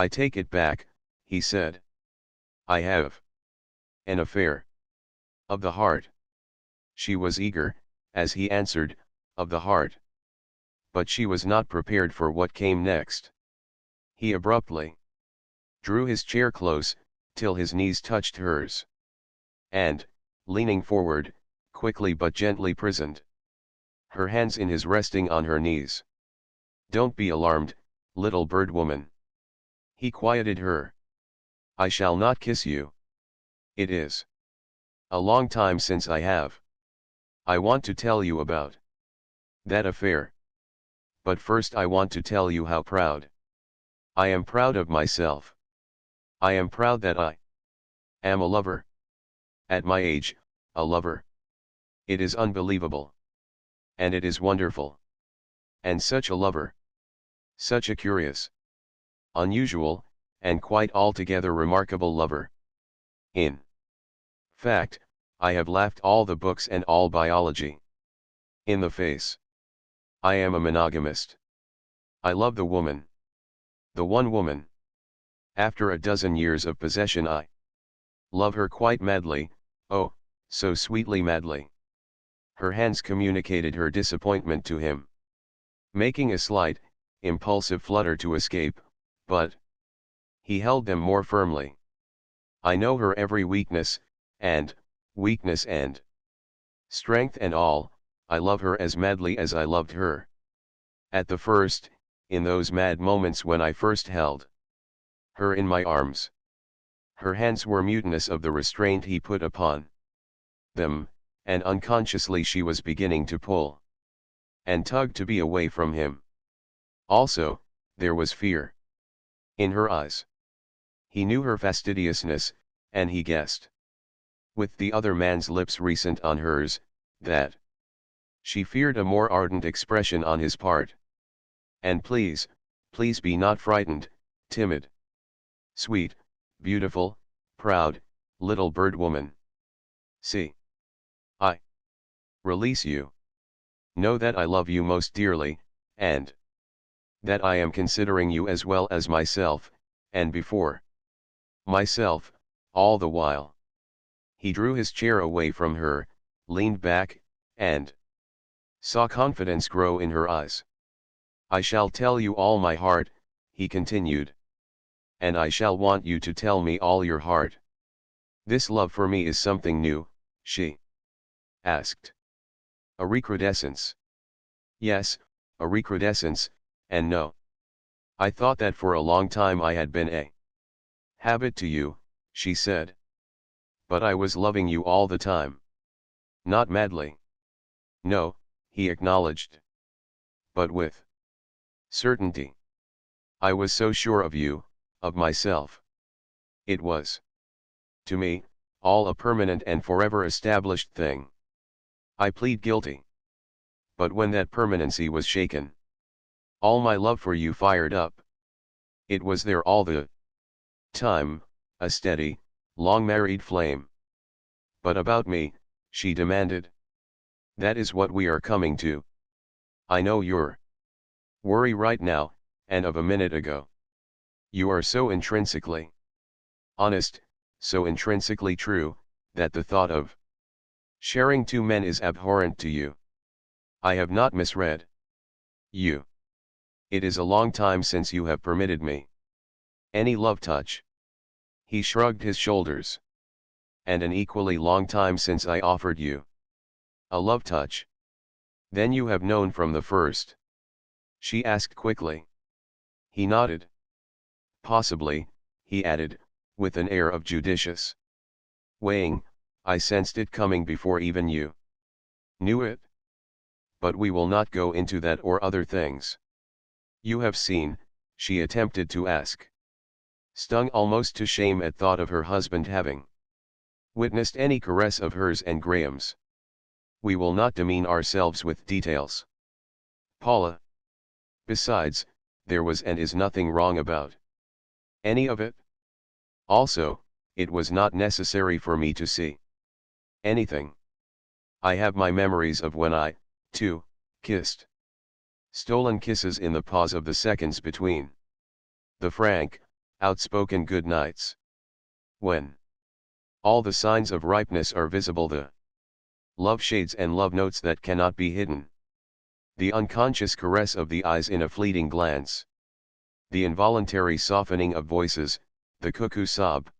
I take it back, he said. I have an affair. Of the heart. She was eager, as he answered, of the heart. But she was not prepared for what came next. He abruptly drew his chair close, till his knees touched hers. And, leaning forward, quickly but gently prisoned her hands in his, resting on her knees. Don't be alarmed, little bird woman. He quieted her. I shall not kiss you. It is a long time since I have. I want to tell you about that affair. But first I want to tell you how proud I am proud of myself. I am proud that I am a lover. At my age, a lover. It is unbelievable. And it is wonderful. And such a lover. Such a curious, unusual, and quite altogether remarkable lover. In fact, I have laughed all the books and all biology in the face. I am a monogamist. I love the woman. The one woman. After a dozen years of possession I love her quite madly, oh, so sweetly madly. Her hands communicated her disappointment to him, making a slight, impulsive flutter to escape, but he held them more firmly. I know her every weakness and strength and all. I love her as madly as I loved her. At the first, in those mad moments when I first held her in my arms. Her hands were mutinous of the restraint he put upon them, and unconsciously she was beginning to pull and tug to be away from him. Also, there was fear in her eyes. He knew her fastidiousness, and he guessed, with the other man's lips recent on hers, that she feared a more ardent expression on his part. And please be not frightened, timid, sweet, beautiful, proud, little bird woman. See, I release you. Know that I love you most dearly, and that I am considering you as well as myself, and before myself, all the while. He drew his chair away from her, leaned back, and saw confidence grow in her eyes. I shall tell you all my heart, he continued. And I shall want you to tell me all your heart. This love for me is something new, she asked. A recrudescence. Yes, a recrudescence, and no. I thought that for a long time I had been a habit to you, she said. But I was loving you all the time. Not madly. No, he acknowledged. But with certainty. I was so sure of you, of myself. It was, to me, all a permanent and forever established thing. I plead guilty. But when that permanency was shaken, all my love for you fired up. It was there all the time, a steady, long-married flame. But about me, she demanded. That is what we are coming to. I know your worry right now, and of a minute ago. You are so intrinsically honest, so intrinsically true, that the thought of sharing two men is abhorrent to you. I have not misread you. It is a long time since you have permitted me any love touch. He shrugged his shoulders. And an equally long time since I offered you a love touch. Then you have known from the first? She asked quickly. He nodded. Possibly, he added, with an air of judicious weighing, I sensed it coming before even you knew it. But we will not go into that or other things. You have seen, she attempted to ask, stung almost to shame at thought of her husband having witnessed any caress of hers and Graham's. We will not demean ourselves with details, Paula. Besides, there was and is nothing wrong about any of it. Also, it was not necessary for me to see anything. I have my memories of when I, too, kissed. Stolen kisses in the pause of the seconds between. The frank, outspoken good nights. When all the signs of ripeness are visible, the love shades and love notes that cannot be hidden. The unconscious caress of the eyes in a fleeting glance. The involuntary softening of voices, the cuckoo sob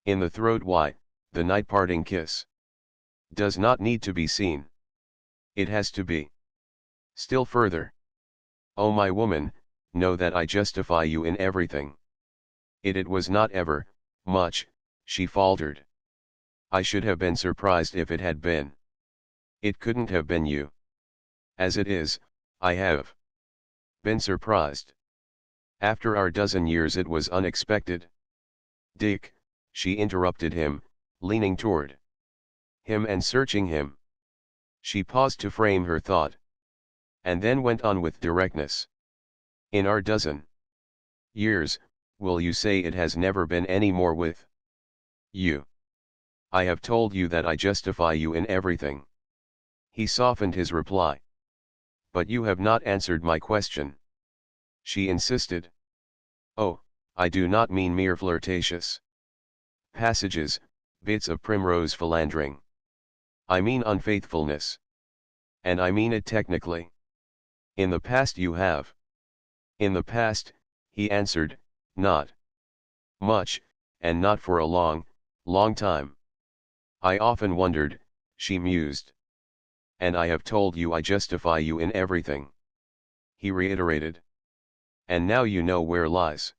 in the throat. Why, the night parting kiss does not need to be seen. It has to be. Still further. Oh my woman, know that I justify you in everything. It was not ever, much, she faltered. I should have been surprised if it had been. It couldn't have been you. As it is, I have been surprised. After our dozen years it was unexpected. Dick, she interrupted him, leaning toward him and searching him. She paused to frame her thought. And then went on with directness. In our dozen years, will you say it has never been any more with you? I have told you that I justify you in everything. He softened his reply. But you have not answered my question. She insisted. Oh, I do not mean mere flirtatious passages, bits of primrose philandering. I mean unfaithfulness. And I mean it technically. In the past you have. In the past, he answered, not much, and not for a long, long time. I often wondered, she mused. And I have told you I justify you in everything. He reiterated. And now you know where lies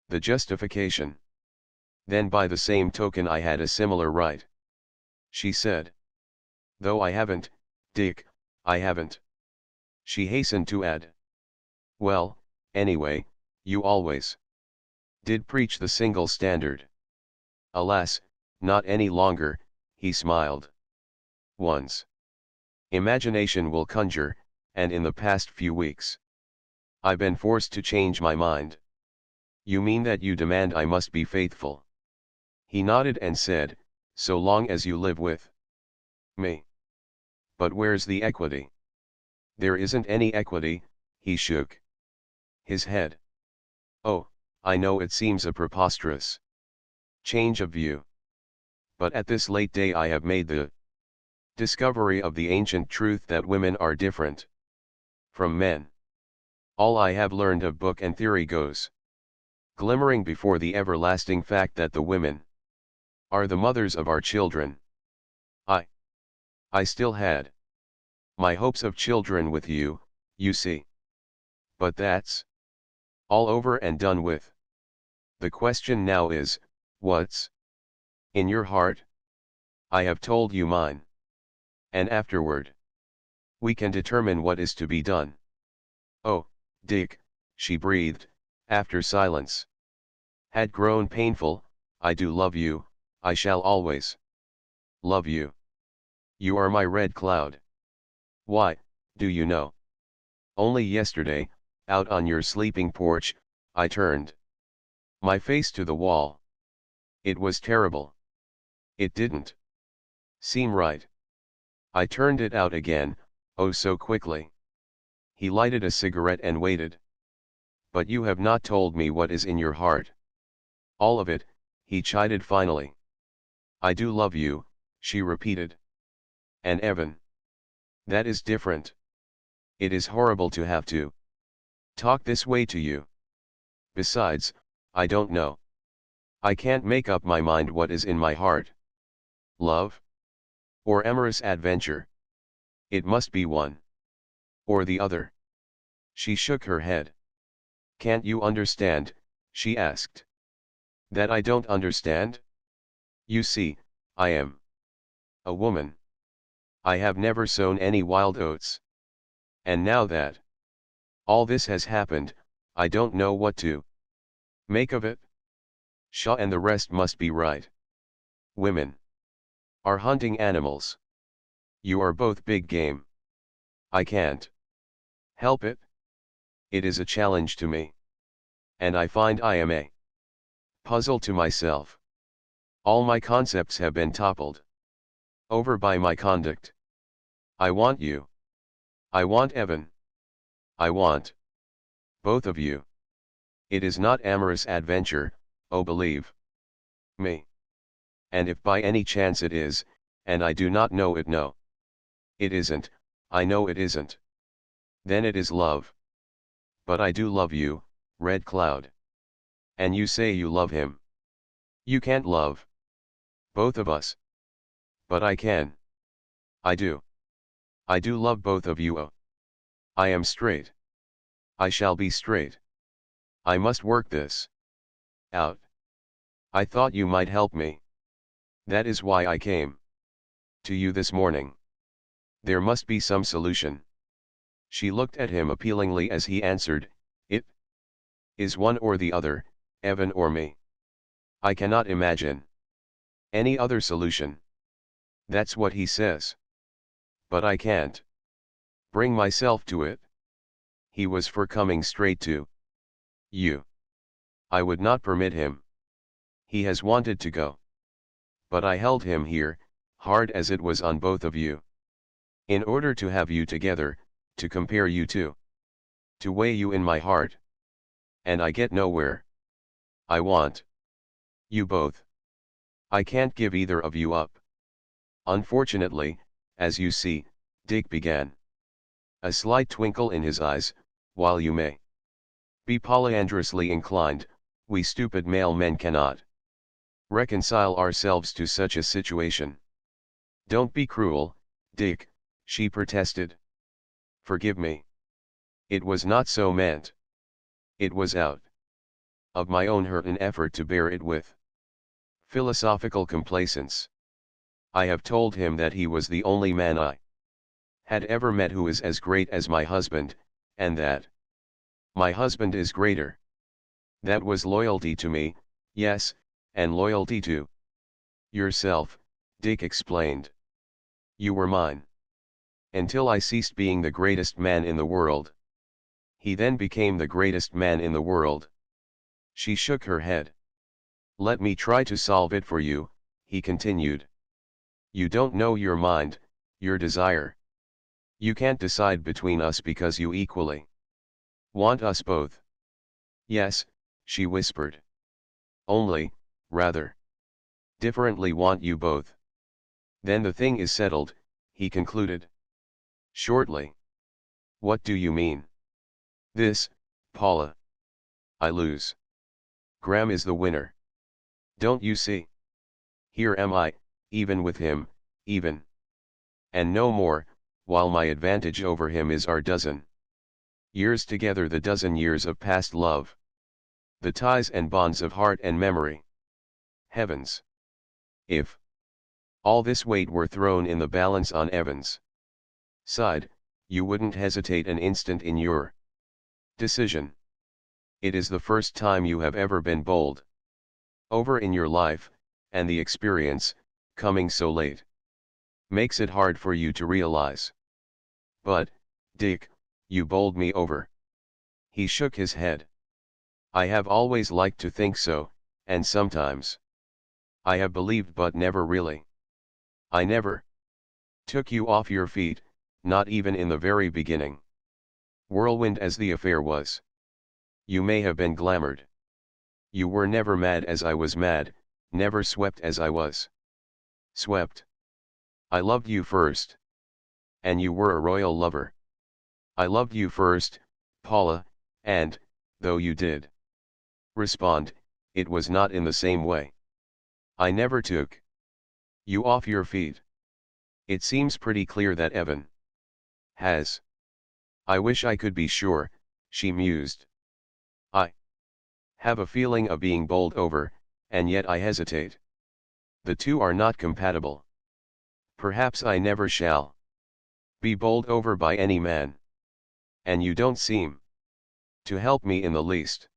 the justification. Then by the same token I had a similar right. She said. Though I haven't, Dick, I haven't. She hastened to add. Well, anyway, you always did preach the single standard. Alas, not any longer, he smiled. One's imagination will conjure, and in the past few weeks, I've been forced to change my mind. You mean that you demand I must be faithful? He nodded and said, so long as you live with me. But where's the equity? There isn't any equity, he shook his head. Oh, I know it seems a preposterous change of view. But at this late day I have made the discovery of the ancient truth that women are different from men. All I have learned of book and theory goes glimmering before the everlasting fact that the women are the mothers of our children. I still had my hopes of children with you, you see. But that's all over and done with. The question now is, what's in your heart? I have told you mine. And afterward, we can determine what is to be done. Oh, Dick, she breathed, after silence had grown painful, I do love you, I shall always love you. You are my red cloud. Why, do you know? Only yesterday, out on your sleeping porch, I turned my face to the wall. It was terrible. It didn't seem right. I turned it out again, oh so quickly. He lighted a cigarette and waited. But you have not told me what is in your heart. All of it, he chided finally. I do love you, she repeated. And Evan. That is different. It is horrible to have to talk this way to you. Besides, I don't know. I can't make up my mind what is in my heart. Love? Or amorous adventure? It must be one or the other. She shook her head. Can't you understand? She asked. That I don't understand? You see, I am a woman. I have never sown any wild oats. And now that all this has happened, I don't know what to make of it. Shaw and the rest must be right. Women are hunting animals. You are both big game. I can't help it. It is a challenge to me. And I find I am a puzzle to myself. All my concepts have been toppled over by my conduct. I want you. I want Evan. I want both of you. It is not amorous adventure, oh believe me. And if by any chance it is, and I do not know it, no. It isn't, I know it isn't. Then it is love. But I do love you, Red Cloud. And you say you love him. You can't love both of us. But I can. I do. I do love both of you. Oh. I am straight. I shall be straight. I must work this out. I thought you might help me. That is why I came to you this morning. There must be some solution. She looked at him appealingly as he answered, it is one or the other, Evan or me. I cannot imagine any other solution. That's what he says. But I can't bring myself to it. He was for coming straight to you. I would not permit him. He has wanted to go. But I held him here, hard as it was on both of you. In order to have you together, to compare you to weigh you in my heart. And I get nowhere. I want you both. I can't give either of you up. Unfortunately, as you see, Dick began. A slight twinkle in his eyes, while you may be polyandrously inclined, we stupid male men cannot reconcile ourselves to such a situation. Don't be cruel, Dick, she protested. Forgive me. It was not so meant. It was out of my own hurt an effort to bear it with philosophical complacence. I have told him that he was the only man I had ever met who is as great as my husband, and that my husband is greater. That was loyalty to me, yes, and loyalty to yourself, Dick explained. You were mine until I ceased being the greatest man in the world. He then became the greatest man in the world. She shook her head. Let me try to solve it for you, he continued. You don't know your mind, your desire. You can't decide between us because you equally want us both. Yes, she whispered. Only, rather differently want you both. Then the thing is settled, he concluded shortly. What do you mean? This, Paula. I lose. Graham is the winner. Don't you see? Here am I, even with him, even. And no more, while my advantage over him is our dozen years together, the dozen years of past love. The ties and bonds of heart and memory. Heavens! If all this weight were thrown in the balance on Evan's side, you wouldn't hesitate an instant in your decision. It is the first time you have ever been bowled over in your life, and the experience, coming so late, makes it hard for you to realize. But, Dick, you bowled me over. He shook his head. I have always liked to think so, and sometimes I have believed, but never really. I never took you off your feet, not even in the very beginning. Whirlwind as the affair was. You may have been glamored. You were never mad as I was mad, never swept as I was swept. I loved you first. And you were a royal lover. I loved you first, Paula, and, though you did respond, it was not in the same way. I never took you off your feet. It seems pretty clear that Evan has. I wish I could be sure, she mused. I have a feeling of being bowled over, and yet I hesitate. The two are not compatible. Perhaps I never shall be bowled over by any man. And you don't seem to help me in the least.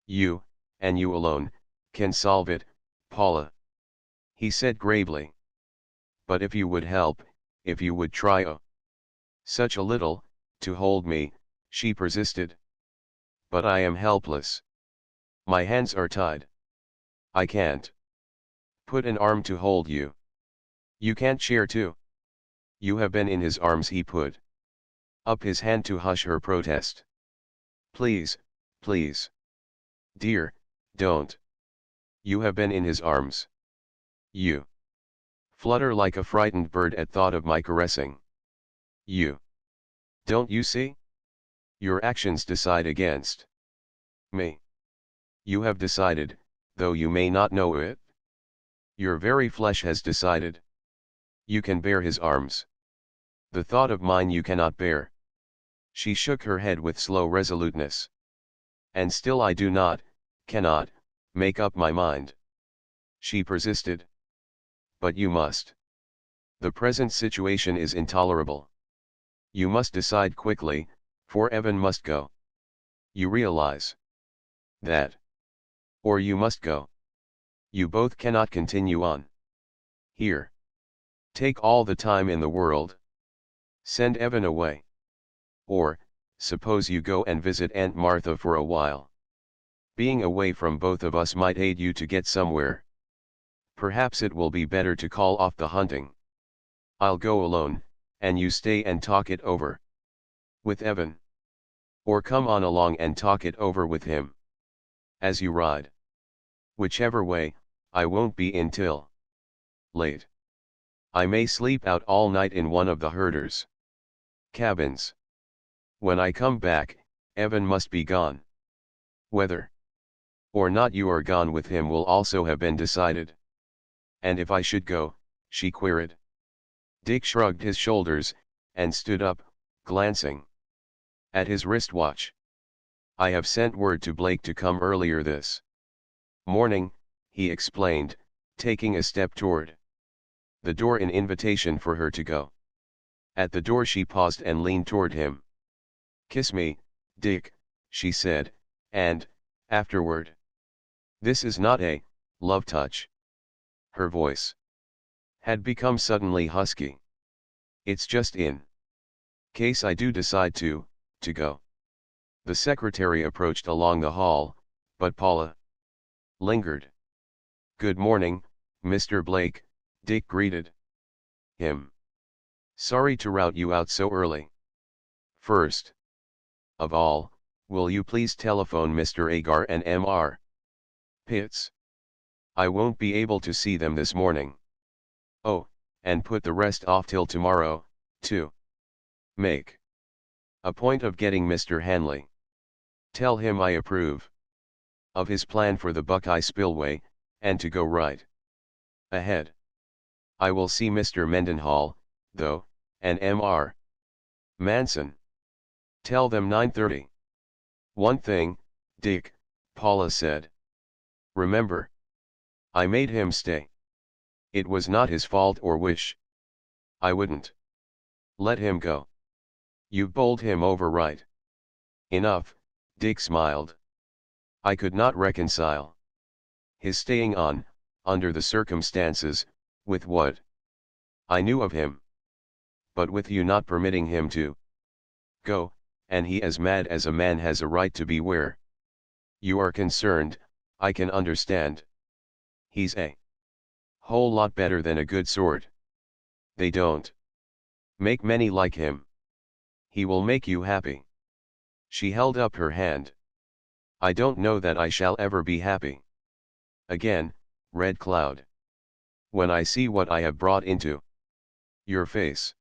You, and you alone, can solve it, Paula. He said gravely. But if you would help, if you would try such a little, to hold me, she persisted. But I am helpless. My hands are tied. I can't put an arm to hold you. You can't share too. You have been in his arms, he put up his hand to hush her protest. Please, please. Dear, don't. You have been in his arms. You flutter like a frightened bird at thought of my caressing. You don't you see? Your actions decide against me. You have decided, though you may not know it. Your very flesh has decided. You can bear his arms. The thought of mine you cannot bear. She shook her head with slow resoluteness. And still I do not, cannot, make up my mind. She persisted. But you must. The present situation is intolerable. You must decide quickly, for Evan must go. You realize that. Or you must go. You both cannot continue on. Here. Take all the time in the world. Send Evan away. Or, suppose you go and visit Aunt Martha for a while. Being away from both of us might aid you to get somewhere. Perhaps it will be better to call off the hunting. I'll go alone, and you stay and talk it over with Evan. Or come on along and talk it over with him. As you ride. Whichever way, I won't be in till late. I may sleep out all night in one of the herders' cabins. When I come back, Evan must be gone. Whether or not you are gone with him will also have been decided. And if I should go, she queried. Dick shrugged his shoulders, and stood up, glancing at his wristwatch. I have sent word to Blake to come earlier this morning, he explained, taking a step toward the door in invitation for her to go. At the door she paused and leaned toward him. Kiss me, Dick, she said, and, afterward. This is not a love touch. Her voice had become suddenly husky. It's just in case I do decide to go. The secretary approached along the hall, but Paula lingered. Good morning, Mr. Blake, Dick greeted him. Sorry to rout you out so early. First of all, will you please telephone Mr. Agar and Mr. Pitts? I won't be able to see them this morning. Oh, and put the rest off till tomorrow, to make a point of getting Mr. Hanley. Tell him I approve of his plan for the Buckeye Spillway, and to go right ahead. I will see Mr. Mendenhall, though, and Mr. Manson. Tell them 9:30. One thing, Dick, Paula said. Remember, I made him stay. It was not his fault or wish. I wouldn't let him go. You bowled him over right enough, Dick smiled. I could not reconcile his staying on, under the circumstances, with what I knew of him. But with you not permitting him to go, and he as mad as a man has a right to be where you are concerned, I can understand. He's a whole lot better than a good sort. They don't make many like him. He will make you happy. She held up her hand. I don't know that I shall ever be happy again, Red Cloud. When I see what I have brought into your face.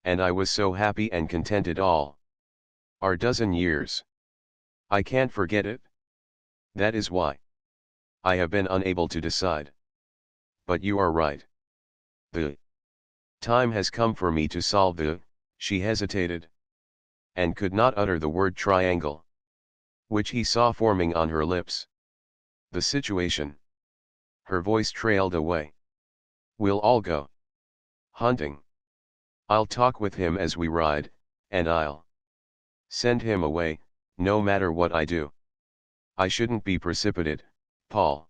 And I was so happy and contented all our dozen years. I can't forget it. That is why I have been unable to decide. But you are right. The time has come for me to solve the, she hesitated, and could not utter the word triangle, which he saw forming on her lips. The situation. Her voice trailed away. We'll all go hunting. I'll talk with him as we ride, and I'll send him away, no matter what I do. I shouldn't be precipitate, Paul.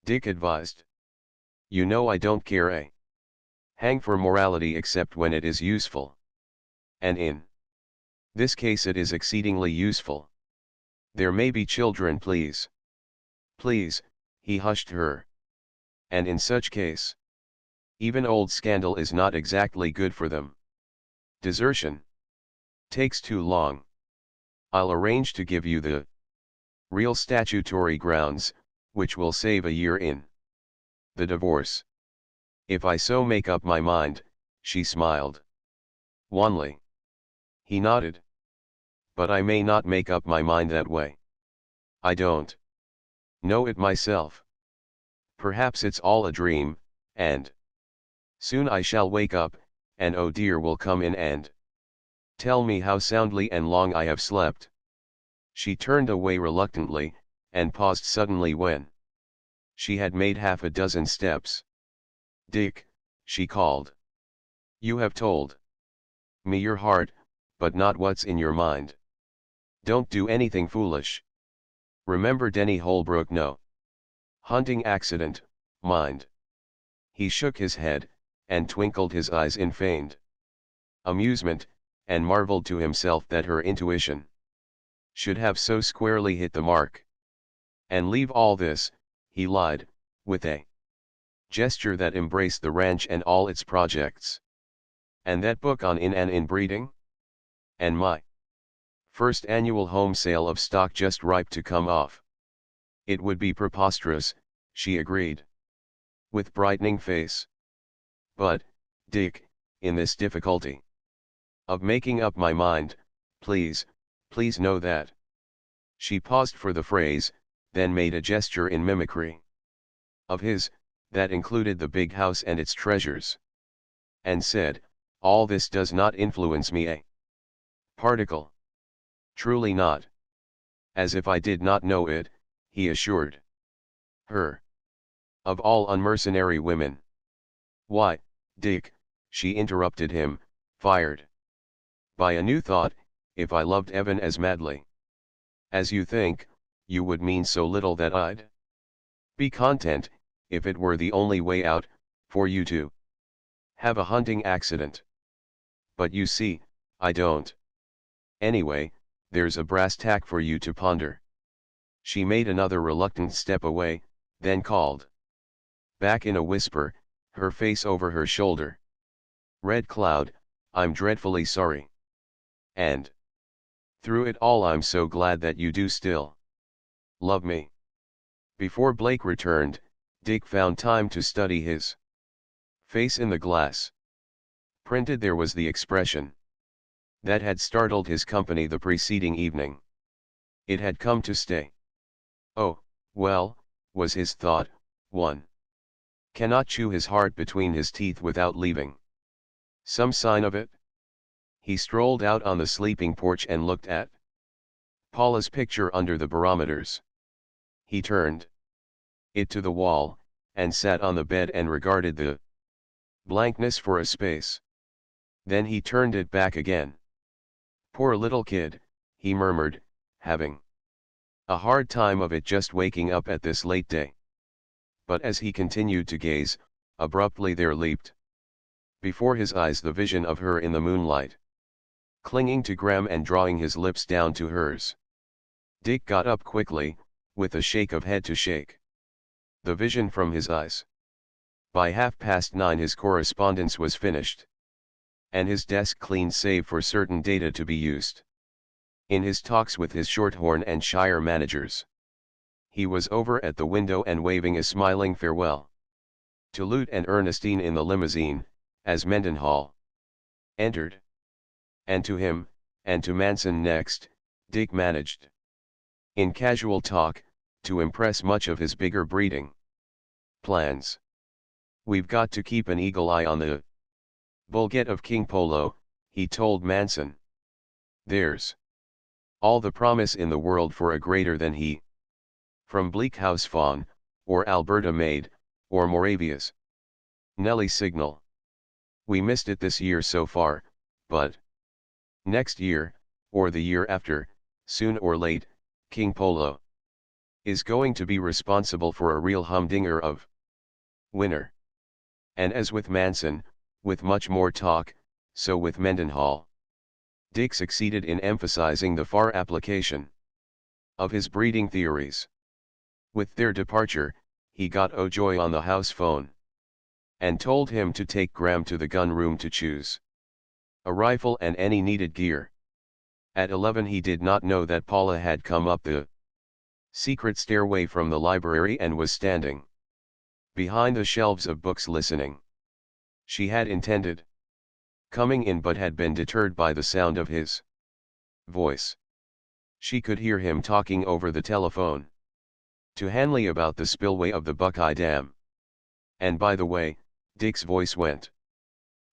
Dick advised. You know I don't care a hang for morality except when it is useful. And in this case it is exceedingly useful. There may be children, please. Please, he hushed her. And in such case, even old scandal is not exactly good for them. Desertion takes too long. I'll arrange to give you the Real statutory grounds, which will save a year in the divorce. If I so make up my mind, she smiled wanly. He nodded. But I may not make up my mind that way. I don't know it myself. Perhaps it's all a dream, and soon I shall wake up, and oh dear will come in and tell me how soundly and long I have slept. She turned away reluctantly, and paused suddenly when she had made half a dozen steps. Dick, she called. You have told me your heart, but not what's in your mind. Don't do anything foolish. Remember Denny Holbrook, no hunting accident, mind. He shook his head, and twinkled his eyes in feigned amusement, and marveled to himself that her intuition should have so squarely hit the mark. And leave all this, he lied, with a gesture that embraced the ranch and all its projects. And that book on in and inbreeding? And my first annual home sale of stock just ripe to come off. It would be preposterous, she agreed, with brightening face. But, Dick, in this difficulty of making up my mind, please know that. She paused for the phrase, then made a gesture in mimicry of his, that included the big house and its treasures. And said, all this does not influence me a particle. Truly not. As if I did not know it, he assured her. Of all unmercenary women. Why, Dick, she interrupted him, fired by a new thought, if I loved Evan as madly as you think, you would mean so little that I'd be content, if it were the only way out, for you to have a hunting accident. But you see, I don't. Anyway, there's a brass tack for you to ponder. She made another reluctant step away, then called back in a whisper, her face over her shoulder. Red Cloud, I'm dreadfully sorry. And through it all I'm so glad that you do still love me. Before Blake returned, Dick found time to study his face in the glass. Printed there was the expression that had startled his company the preceding evening. It had come to stay. Oh, well, was his thought, one cannot chew his heart between his teeth without leaving some sign of it. He strolled out on the sleeping porch and looked at Paula's picture under the barometers. He turned it to the wall, and sat on the bed and regarded the blankness for a space. Then he turned it back again. Poor little kid, he murmured, having a hard time of it just waking up at this late day. But as he continued to gaze, abruptly there leaped before his eyes the vision of her in the moonlight, clinging to Graham and drawing his lips down to hers. Dick got up quickly, with a shake of head to shake the vision from his eyes. By 9:30 his correspondence was finished, and his desk cleaned save for certain data to be used in his talks with his Shorthorn and Shire managers. He was over at the window and waving a smiling farewell to Lute and Ernestine in the limousine, as Mendenhall entered. And to him, and to Manson next, Dick managed, in casual talk, to impress much of his bigger breeding plans. We've got to keep an eagle eye on the Bulget of King Polo, he told Manson. There's all the promise in the world for a greater than he. From Bleak House Fawn, or Alberta Maid, or Moravia's Nelly Signal. We missed it this year so far, but next year, or the year after, soon or late, King Polo is going to be responsible for a real humdinger of winner. And as with Manson, with much more talk, so with Mendenhall. Dick succeeded in emphasizing the far application of his breeding theories. With their departure, he got O'Joy on the house phone and told him to take Graham to the gun room to choose a rifle and any needed gear. At 11 he did not know that Paula had come up the secret stairway from the library and was standing behind the shelves of books listening. She had intended coming in but had been deterred by the sound of his voice. She could hear him talking over the telephone to Hanley about the spillway of the Buckeye Dam. And by the way, Dick's voice went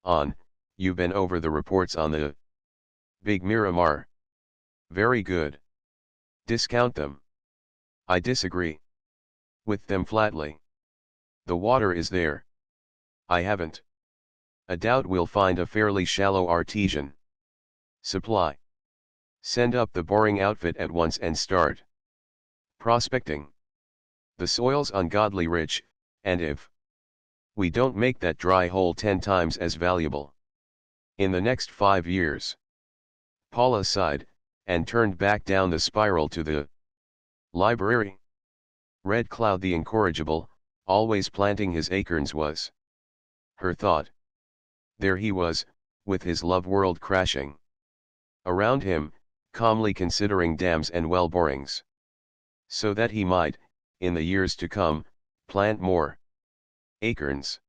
on, "You been over the reports on the Big Miramar? Very good. Discount them." "I disagree with them flatly. The water is there." "I haven't a doubt we'll find a fairly shallow artesian supply. Send up the boring outfit at once and start prospecting. The soil's ungodly rich, and if we don't make that dry hole 10 times as valuable in the next 5 years." Paula sighed, and turned back down the spiral to the library. Red Cloud the incorrigible, always planting his acorns was her thought. There he was, with his love world crashing around him, calmly considering dams and well borings, so that he might, in the years to come, plant more acorns.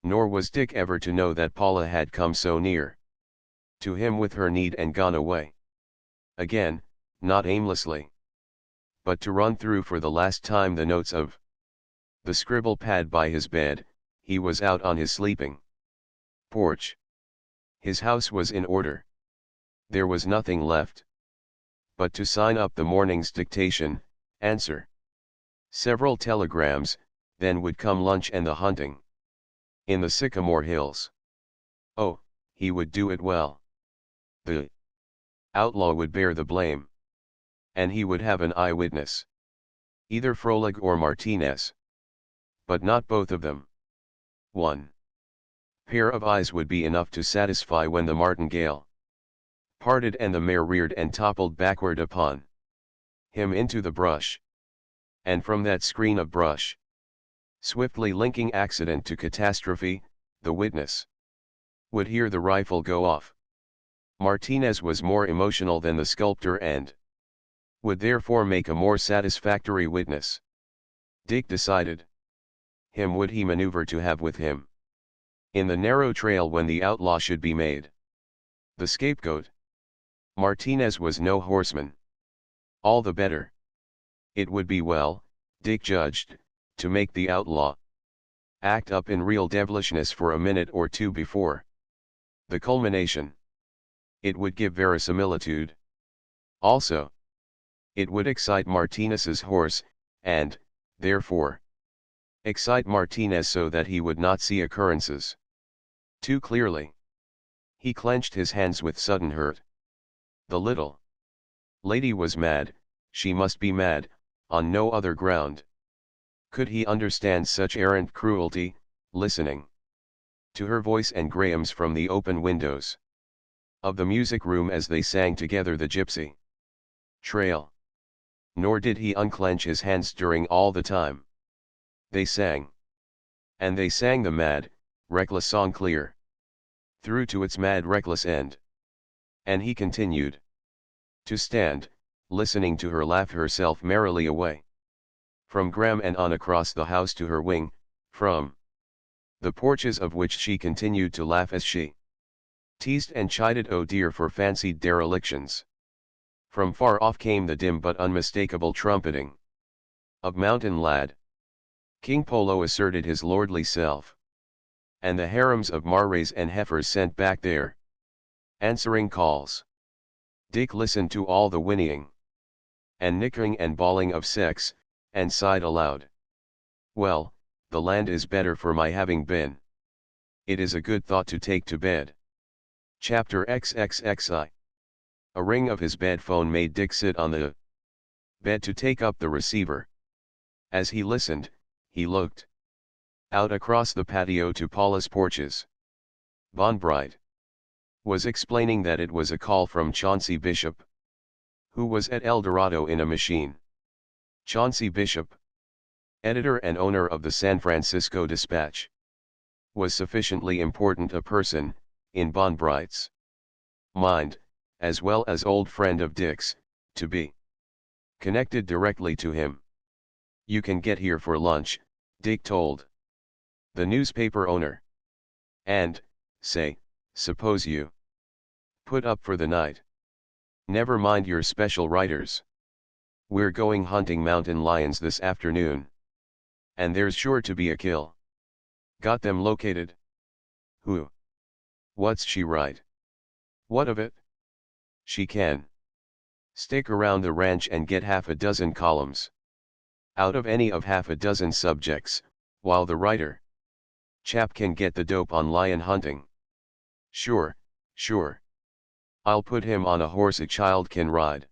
Nor was Dick ever to know that Paula had come so near to him with her need and gone away again, not aimlessly, but to run through for the last time the notes of the scribble pad by his bed. He was out on his sleeping porch. His house was in order. There was nothing left but to sign up the morning's dictation, answer several telegrams, then would come lunch and the hunting in the Sycamore Hills. Oh, he would do it well. The outlaw would bear the blame. And he would have an eyewitness. Either Froelich or Martinez. But not both of them. One pair of eyes would be enough to satisfy when the martingale parted and the mare reared and toppled backward upon him into the brush. And from that screen of brush, swiftly linking accident to catastrophe, the witness would hear the rifle go off. Martinez was more emotional than the sculptor and would therefore make a more satisfactory witness. Dick decided. Him would he maneuver to have with him in the narrow trail when the outlaw should be made the scapegoat. Martinez was no horseman. All the better. It would be well, Dick judged, to make the outlaw act up in real devilishness for a minute or two before the culmination. It would give verisimilitude. Also, it would excite Martinez's horse, and, therefore, excite Martinez so that he would not see occurrences too clearly. He clenched his hands with sudden hurt. The little lady was mad. She must be mad, on no other ground. Could he understand such errant cruelty, listening to her voice and Graham's from the open windows of the music room as they sang together the Gypsy Trail? Nor did he unclench his hands during all the time they sang. And they sang the mad, reckless song clear through to its mad, reckless end. And he continued to stand, listening to her laugh herself merrily away from Graham and on across the house to her wing, from the porches of which she continued to laugh as she teased and chided Oh dear for fancied derelictions. From far off came the dim but unmistakable trumpeting of Mountain Lad. King Polo asserted his lordly self. And the harems of Marais and heifers sent back their answering calls. Dick listened to all the whinnying and nickering and bawling of sex, and sighed aloud. Well, the land is better for my having been. It is a good thought to take to bed. Chapter XXXI. A ring of his bed phone made Dick sit on the bed to take up the receiver. As he listened, he looked out across the patio to Paula's porches. Von Bright was explaining that it was a call from Chauncey Bishop, who was at El Dorado in a machine. Chauncey Bishop, editor and owner of the San Francisco Dispatch, was sufficiently important a person, in Von Bright's mind, as well as old friend of Dick's, to be connected directly to him. You can get here for lunch, Dick told the newspaper owner. And, say, suppose you put up for the night. Never mind your special writers. We're going hunting mountain lions this afternoon. And there's sure to be a kill. Got them located? Who? What's she right? What of it? She can stick around the ranch and get half a dozen columns out of any of half a dozen subjects, while the writer chap can get the dope on lion hunting. Sure, sure. I'll put him on a horse a child can ride.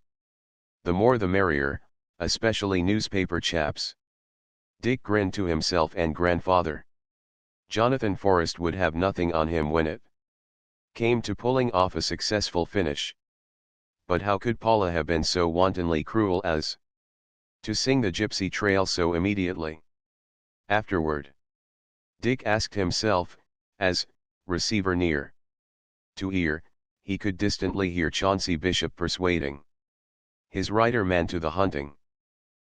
The more the merrier, especially newspaper chaps. Dick grinned to himself and grandfather. Jonathan Forrest would have nothing on him when it came to pulling off a successful finish. But how could Paula have been so wantonly cruel as to sing the gypsy trail so immediately afterward? Dick asked himself, as, receiver near to ear, he could distantly hear Chauncey Bishop persuading his writer man to the hunting.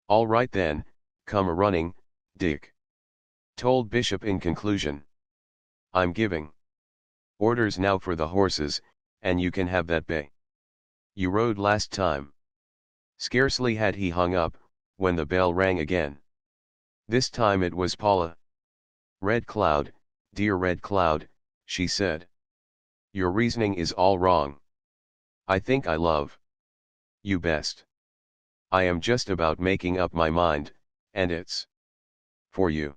All right then, come a-running, Dick told Bishop in conclusion. I'm giving orders now for the horses, and you can have that bay you rode last time. Scarcely had he hung up, when the bell rang again. This time it was Paula. Red Cloud, dear Red Cloud, she said. Your reasoning is all wrong. I think I love you best. I am just about making up my mind, and it's for you.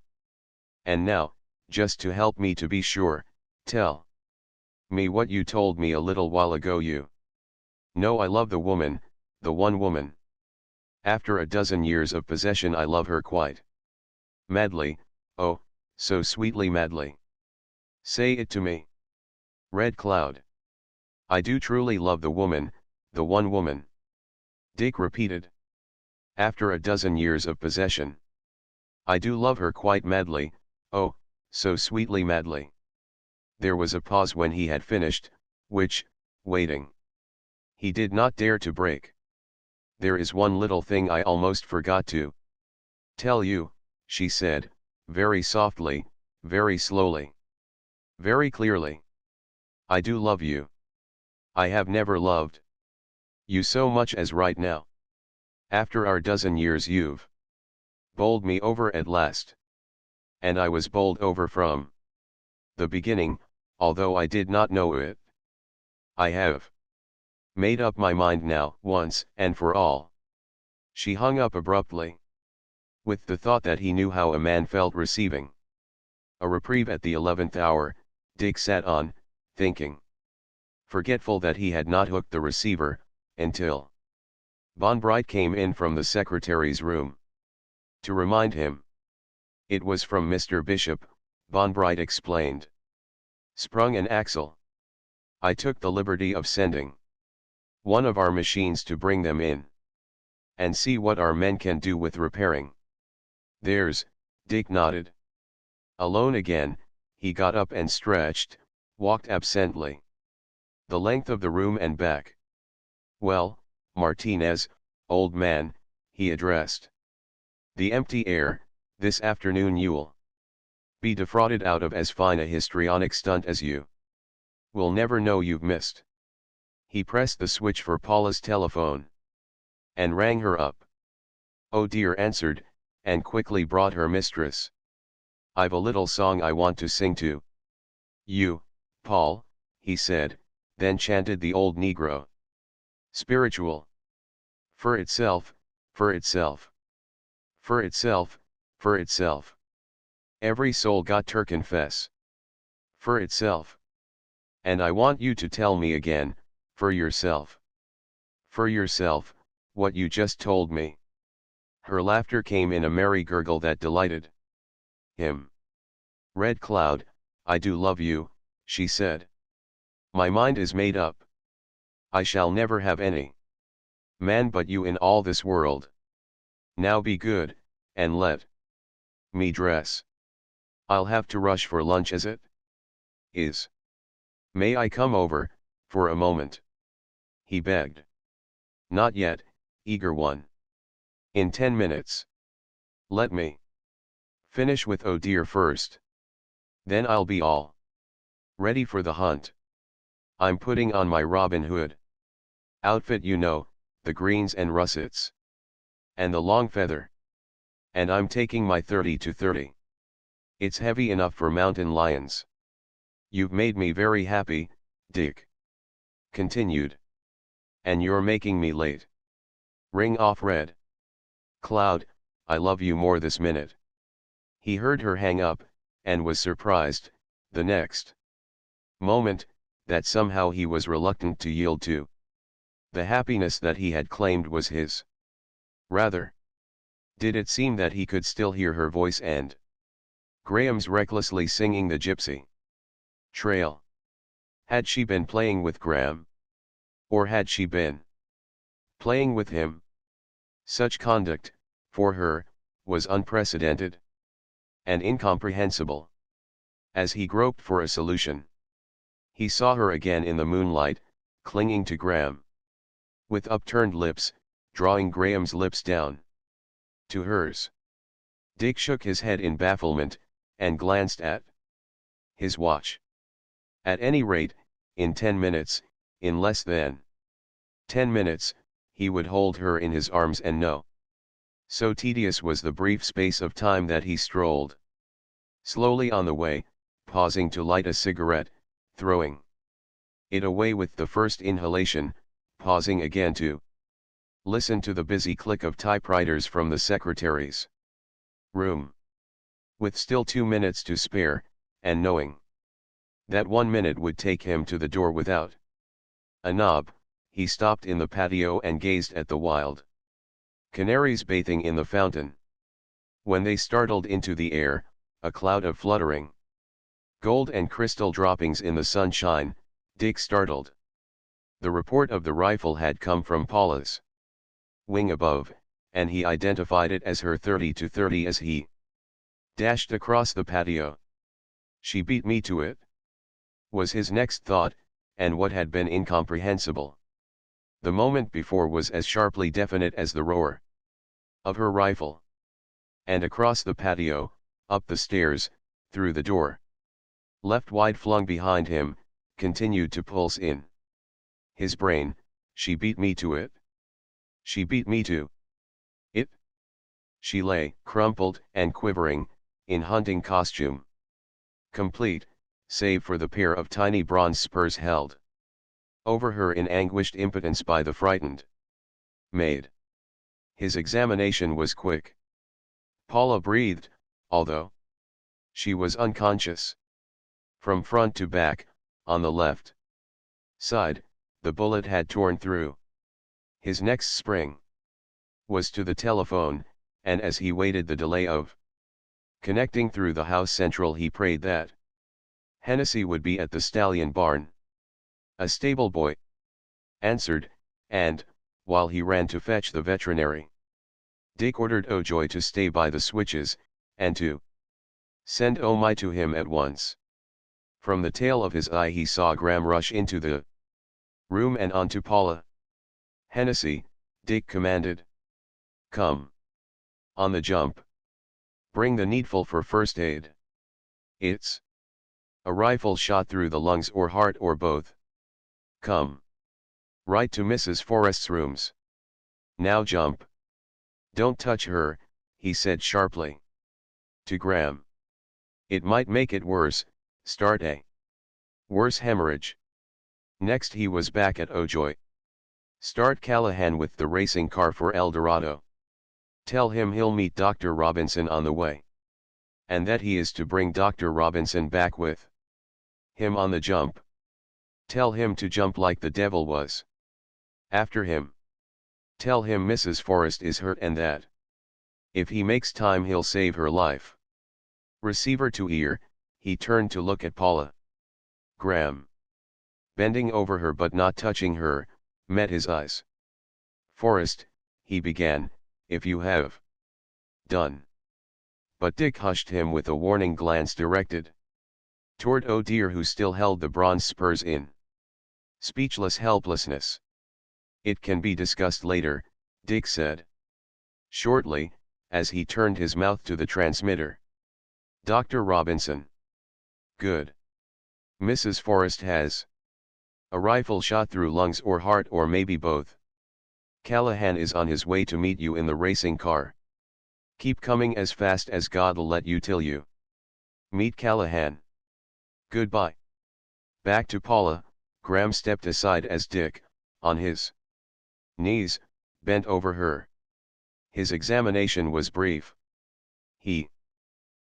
And now, just to help me to be sure, tell me what you told me a little while ago. You know I love the woman, the one woman. After a dozen years of possession I love her quite madly, oh, so sweetly madly. Say it to me. Red Cloud. I do truly love the woman, the one woman. Dick repeated. After a dozen years of possession. I do love her quite madly, oh, so sweetly madly. There was a pause when he had finished, which, waiting, he did not dare to break. There is one little thing I almost forgot to tell you, she said, very softly, very slowly, very clearly. I do love you. I have never loved you so much as right now. After our dozen years you've bowled me over at last. And I was bowled over from the beginning, although I did not know it. I have made up my mind now, once and for all. She hung up abruptly. With the thought that he knew how a man felt receiving a reprieve at the 11th hour, Dick sat on, thinking. Forgetful that he had not hooked the receiver, until Bon Bright came in from the secretary's room to remind him. It was from Mr. Bishop, Bon Bright explained. Sprung an axle. I took the liberty of sending one of our machines to bring them in and see what our men can do with repairing. There's, Dick nodded. Alone again, he got up and stretched, walked absently the length of the room and back. Well, Martinez, old man, he addressed. The empty air, this afternoon you'll be defrauded out of as fine a histrionic stunt as you will never know you've missed. He pressed the switch for Paula's telephone and rang her up. Oh dear, answered, and quickly brought her mistress. I've a little song I want to sing to you, Paul, he said, then chanted the old Negro spiritual. For itself, for itself. For itself, for itself. Every soul got to confess. For itself. And I want you to tell me again, for yourself. For yourself, what you just told me. Her laughter came in a merry gurgle that delighted him. Red Cloud, I do love you, she said. My mind is made up. I shall never have any man but you in all this world. Now be good, and let me dress. I'll have to rush for lunch as it is. May I come over, for a moment? He begged. Not yet, eager one. In 10 minutes. Let me finish with oh dear first. Then I'll be all ready for the hunt. I'm putting on my Robin Hood outfit, you know, the greens and russets. And the long feather. And I'm taking my 30-30. It's heavy enough for mountain lions. You've made me very happy, Dick continued. And you're making me late. Ring off Red Cloud, I love you more this minute. He heard her hang up, and was surprised, the next moment, that somehow he was reluctant to yield to the happiness that he had claimed was his. Rather did it seem that he could still hear her voice and Graham's recklessly singing the Gypsy Trail. Had she been playing with Graham? Or had she been playing with him? Such conduct, for her, was unprecedented and incomprehensible. As he groped for a solution, he saw her again in the moonlight, clinging to Graham. With upturned lips, drawing Graham's lips down to hers. Dick shook his head in bafflement, and glanced at his watch. At any rate, in 10 minutes, in less than 10 minutes, he would hold her in his arms and know. So tedious was the brief space of time that he strolled slowly on the way, pausing to light a cigarette, throwing it away with the first inhalation, pausing again to listen to the busy click of typewriters from the secretary's room. With still 2 minutes to spare, and knowing that 1 minute would take him to the door without a knob, he stopped in the patio and gazed at the wild canaries bathing in the fountain. When they startled into the air, a cloud of fluttering gold and crystal droppings in the sunshine, Dick startled. The report of the rifle had come from Paula's wing above, and he identified it as her 30-30 as he dashed across the patio. She beat me to it, was his next thought, and what had been incomprehensible the moment before was as sharply definite as the roar of her rifle. And across the patio, up the stairs, through the door, left wide flung behind him, continued to pulse in his brain, she beat me to it. She beat me to it. She lay, crumpled and quivering, in hunting costume. Complete, save for the pair of tiny bronze spurs held over her in anguished impotence by the frightened maid. His examination was quick. Paula breathed, although she was unconscious. From front to back, on the left side, the bullet had torn through. His next spring was to the telephone, and as he waited the delay of connecting through the house central, he prayed that Hennessy would be at the stallion barn. A stable boy answered, and, while he ran to fetch the veterinary, Dick ordered O'Joy to stay by the switches, and to send O'My to him at once. From the tail of his eye he saw Graham rush into the room and onto Paula. Hennessy, Dick commanded. Come. On the jump. Bring the needful for first aid. It's a rifle shot through the lungs or heart or both. Come. Right to Mrs. Forrest's rooms. Now jump. Don't touch her, he said sharply to Graham. It might make it worse, start a worse hemorrhage. Next he was back at O'Joy. Start Callahan with the racing car for El Dorado. Tell him he'll meet Dr. Robinson on the way. And that he is to bring Dr. Robinson back with him on the jump. Tell him to jump like the devil was after him. Tell him Mrs. Forrest is hurt and that if he makes time he'll save her life. Receiver to ear, he turned to look at Paula. Graham, bending over her but not touching her, met his eyes. Forrest, he began, if you have done. But Dick hushed him with a warning glance directed toward Oh Dear, who still held the bronze spurs in speechless helplessness. It can be discussed later, Dick said. shortly, as he turned his mouth to the transmitter. Dr. Robinson. Good. Mrs. Forrest has a rifle shot through lungs or heart or maybe both. Callahan is on his way to meet you in the racing car. Keep coming as fast as God'll let you till you meet Callahan. Goodbye. Back to Paula, Graham stepped aside as Dick, on his knees, bent over her. His examination was brief. He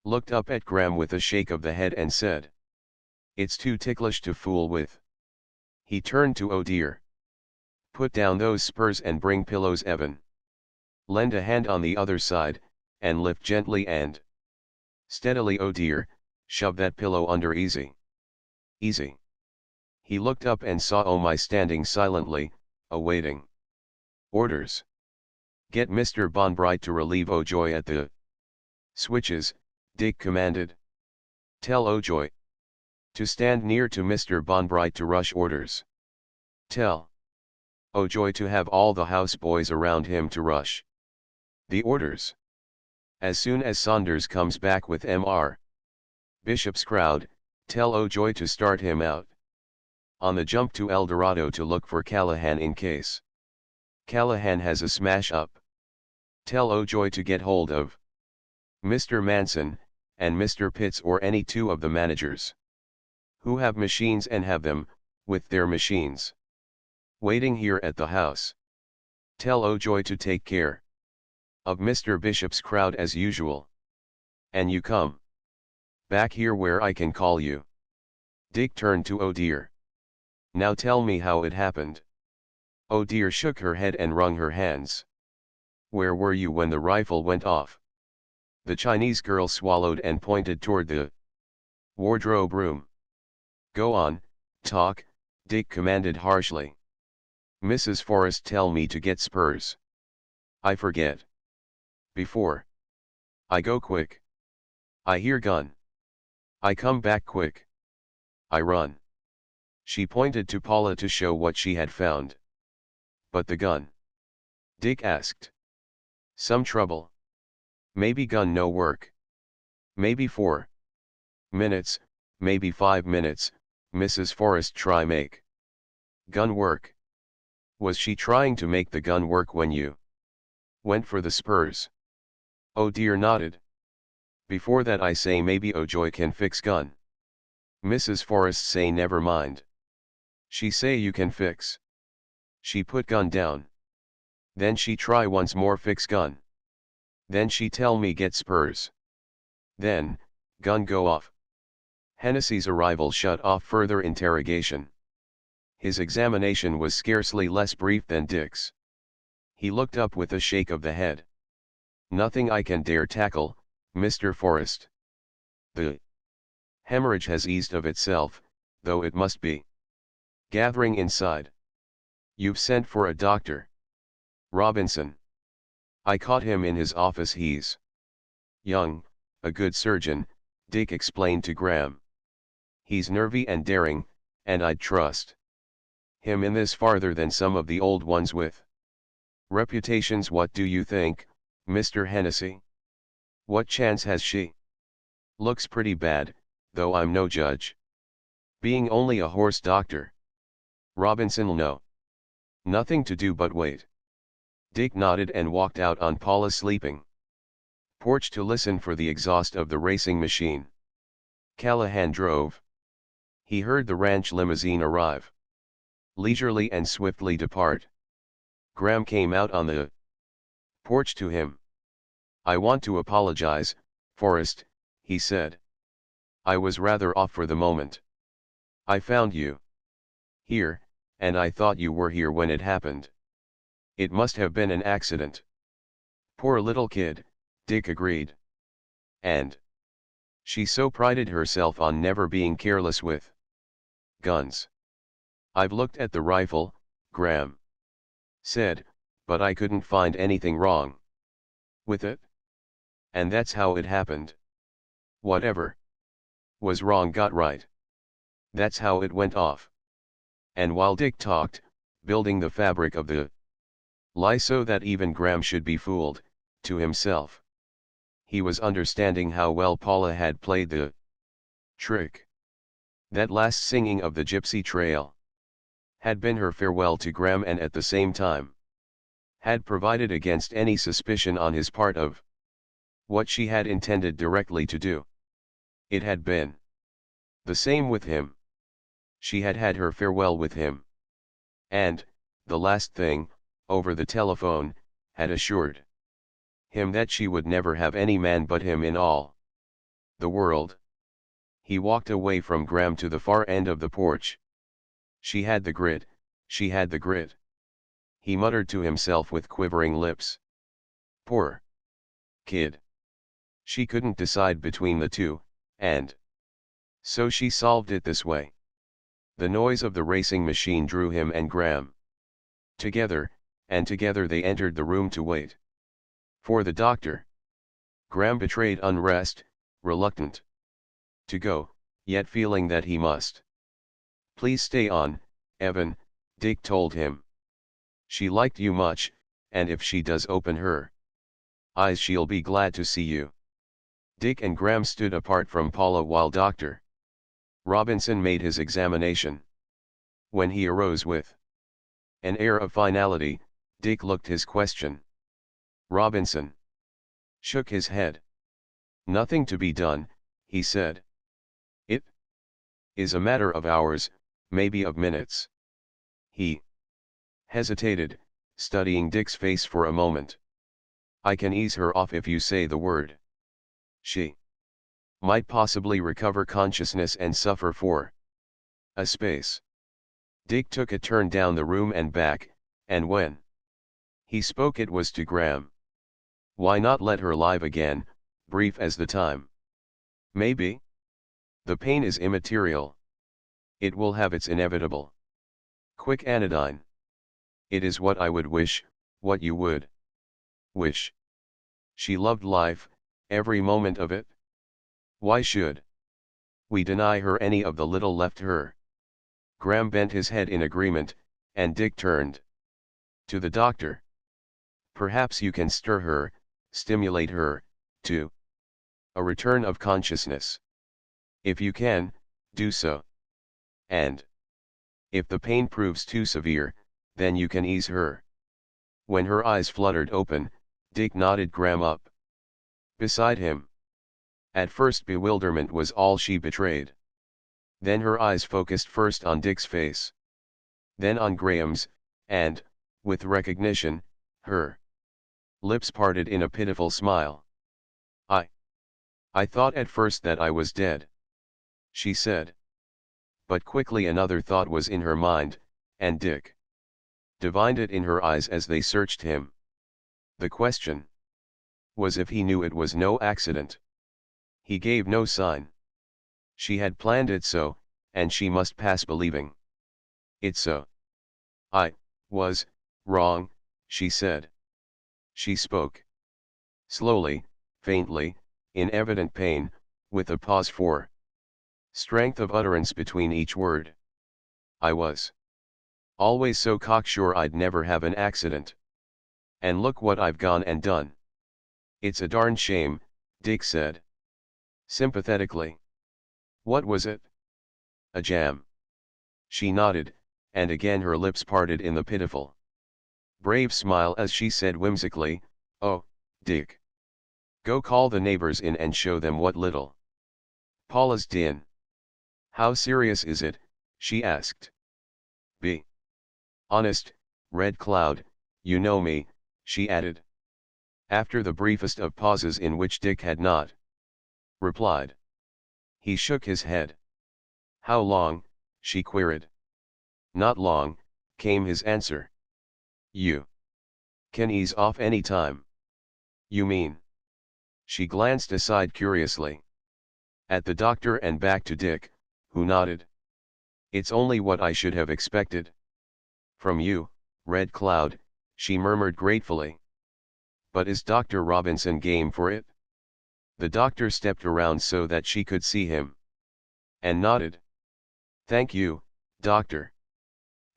looked up at Graham with a shake of the head and said, "It's too ticklish to fool with." He turned to "Oh dear. Put down those spurs and bring pillows, Evan. Lend a hand on the other side, and lift gently and steadily, oh dear, shove that pillow under easy. Easy." He looked up and saw Oh My standing silently, awaiting orders. "Get Mr. Bonbright to relieve O'Joy at the switches," Dick commanded. "Tell O'Joy to stand near to Mr. Bonbright to rush orders. Tell O'Joy to have all the houseboys around him to rush the orders. As soon as Saunders comes back with Mr. Bishop's crowd, tell O'Joy to start him out on the jump to El Dorado to look for Callahan in case Callahan has a smash up. Tell O'Joy to get hold of Mr. Manson, and Mr. Pitts or any two of the managers who have machines and have them, with their machines, waiting here at the house. Tell O'Joy to take care of Mr. Bishop's crowd as usual. And you come back here where I can call you." Dick turned to Oh dear. "Now tell me how it happened." Oh dear shook her head and wrung her hands. "Where were you when the rifle went off?" The Chinese girl swallowed and pointed toward the wardrobe room. "Go on, talk," Dick commanded harshly. "Mrs. Forrest tell me to get spurs. I forget. Before I go quick. I hear gun. I come back quick. I run." She pointed to Paula to show what she had found. "But the gun?" Dick asked. "Some trouble. Maybe gun no work. Maybe 4 minutes, maybe 5 minutes, Mrs. Forrest try make gun work." "Was she trying to make the gun work when you went for the spurs?" Oh dear nodded. "Before that I say maybe O'Joy can fix gun. Mrs. Forrest say never mind. She say you can fix." She put gun down. Then she try once more fix gun. Then she tell me get spurs. Then, gun go off." Hennessy's arrival shut off further interrogation. His examination was scarcely less brief than Dick's. He looked up with a shake of the head. "Nothing I can dare tackle, Mr. Forrest. The hemorrhage has eased of itself, though it must be gathering inside. You've sent for a doctor?" "Robinson. I caught him in his office. He's young, a good surgeon," Dick explained to Graham. "He's nervy and daring, and I'd trust him in this farther than some of the old ones with reputations. What do you think, Mr. Hennessy? What chance has she?" "Looks pretty bad, though I'm no judge. Being only a horse doctor. Robinson'll know. Nothing to do but wait." Dick nodded and walked out on Paula's sleeping porch to listen for the exhaust of the racing machine. Callahan drove. He heard the ranch limousine arrive, leisurely and swiftly depart. Graham came out on the porch to him. "I want to apologize, Forrest," he said. "I was rather off for the moment. I found you here, and I thought you were here when it happened. It must have been an accident." "Poor little kid," Dick agreed. "And she so prided herself on never being careless with guns." "I've looked at the rifle," Graham said, "but I couldn't find anything wrong with it. And that's how it happened. Whatever was wrong got right. That's how it went off." And while Dick talked, building the fabric of the lie so that even Graham should be fooled, to himself. He was understanding how well Paula had played the trick. That last singing of the Gypsy Trail had been her farewell to Graham, and at the same time had provided against any suspicion on his part of what she had intended directly to do. It had been the same with him. She had had her farewell with him. And, the last thing, over the telephone, had assured him that she would never have any man but him in all the world. He walked away from Graham to the far end of the porch. She had the grit, she had the grit. He muttered to himself with quivering lips. Poor kid. She couldn't decide between the two, and so she solved it this way. The noise of the racing machine drew him and Graham together, and together they entered the room to wait for the doctor. Graham betrayed unrest, reluctant to go, yet feeling that he must. Please stay on, Evan, Dick told him. She liked you much, and if she does open her eyes she'll be glad to see you. Dick and Graham stood apart from Paula while Dr. Robinson made his examination. When he arose with an air of finality, Dick looked his question. Robinson shook his head. Nothing to be done, he said. It is a matter of hours, maybe of minutes. He hesitated, studying Dick's face for a moment. I can ease her off if you say the word. She might possibly recover consciousness and suffer for a space. Dick took a turn down the room and back, and when he spoke it was to Graham. Why not let her live again, brief as the time? Maybe. The pain is immaterial. It will have its inevitable quick anodyne. It is what I would wish, what you would wish. She loved life, every moment of it. Why should we deny her any of the little left her? Graham bent his head in agreement, and Dick turned to the doctor. Perhaps you can stir her, stimulate her, to a return of consciousness. If you can, do so. And if the pain proves too severe, then you can ease her. When her eyes fluttered open, Dick nodded Graham up beside him. At first bewilderment was all she betrayed. Then her eyes focused first on Dick's face, then on Graham's, and, with recognition, her lips parted in a pitiful smile. I thought at first that I was dead, she said. But quickly another thought was in her mind, and Dick divined it in her eyes as they searched him. The question was if he knew it was no accident. He gave no sign. She had planned it so, and she must pass believing it so. I was wrong, she said. She spoke slowly, faintly, in evident pain, with a pause for strength of utterance between each word. I was always so cocksure I'd never have an accident. And look what I've gone and done. It's a darn shame, Dick said sympathetically. What was it? A jam. She nodded, and again her lips parted in the pitiful, brave smile as she said whimsically, Oh, Dick. Go call the neighbors in and show them what little Paula's din. How serious is it? She asked. Be honest, Red Cloud, you know me, she added. After the briefest of pauses in which Dick had not replied. He shook his head. How long? She queried. Not long, came his answer. You can ease off any time. You mean? She glanced aside curiously at the doctor and back to Dick, who nodded. It's only what I should have expected from you, Red Cloud, she murmured gratefully. But is Dr. Robinson game for it? The doctor stepped around so that she could see him, and nodded. Thank you, doctor.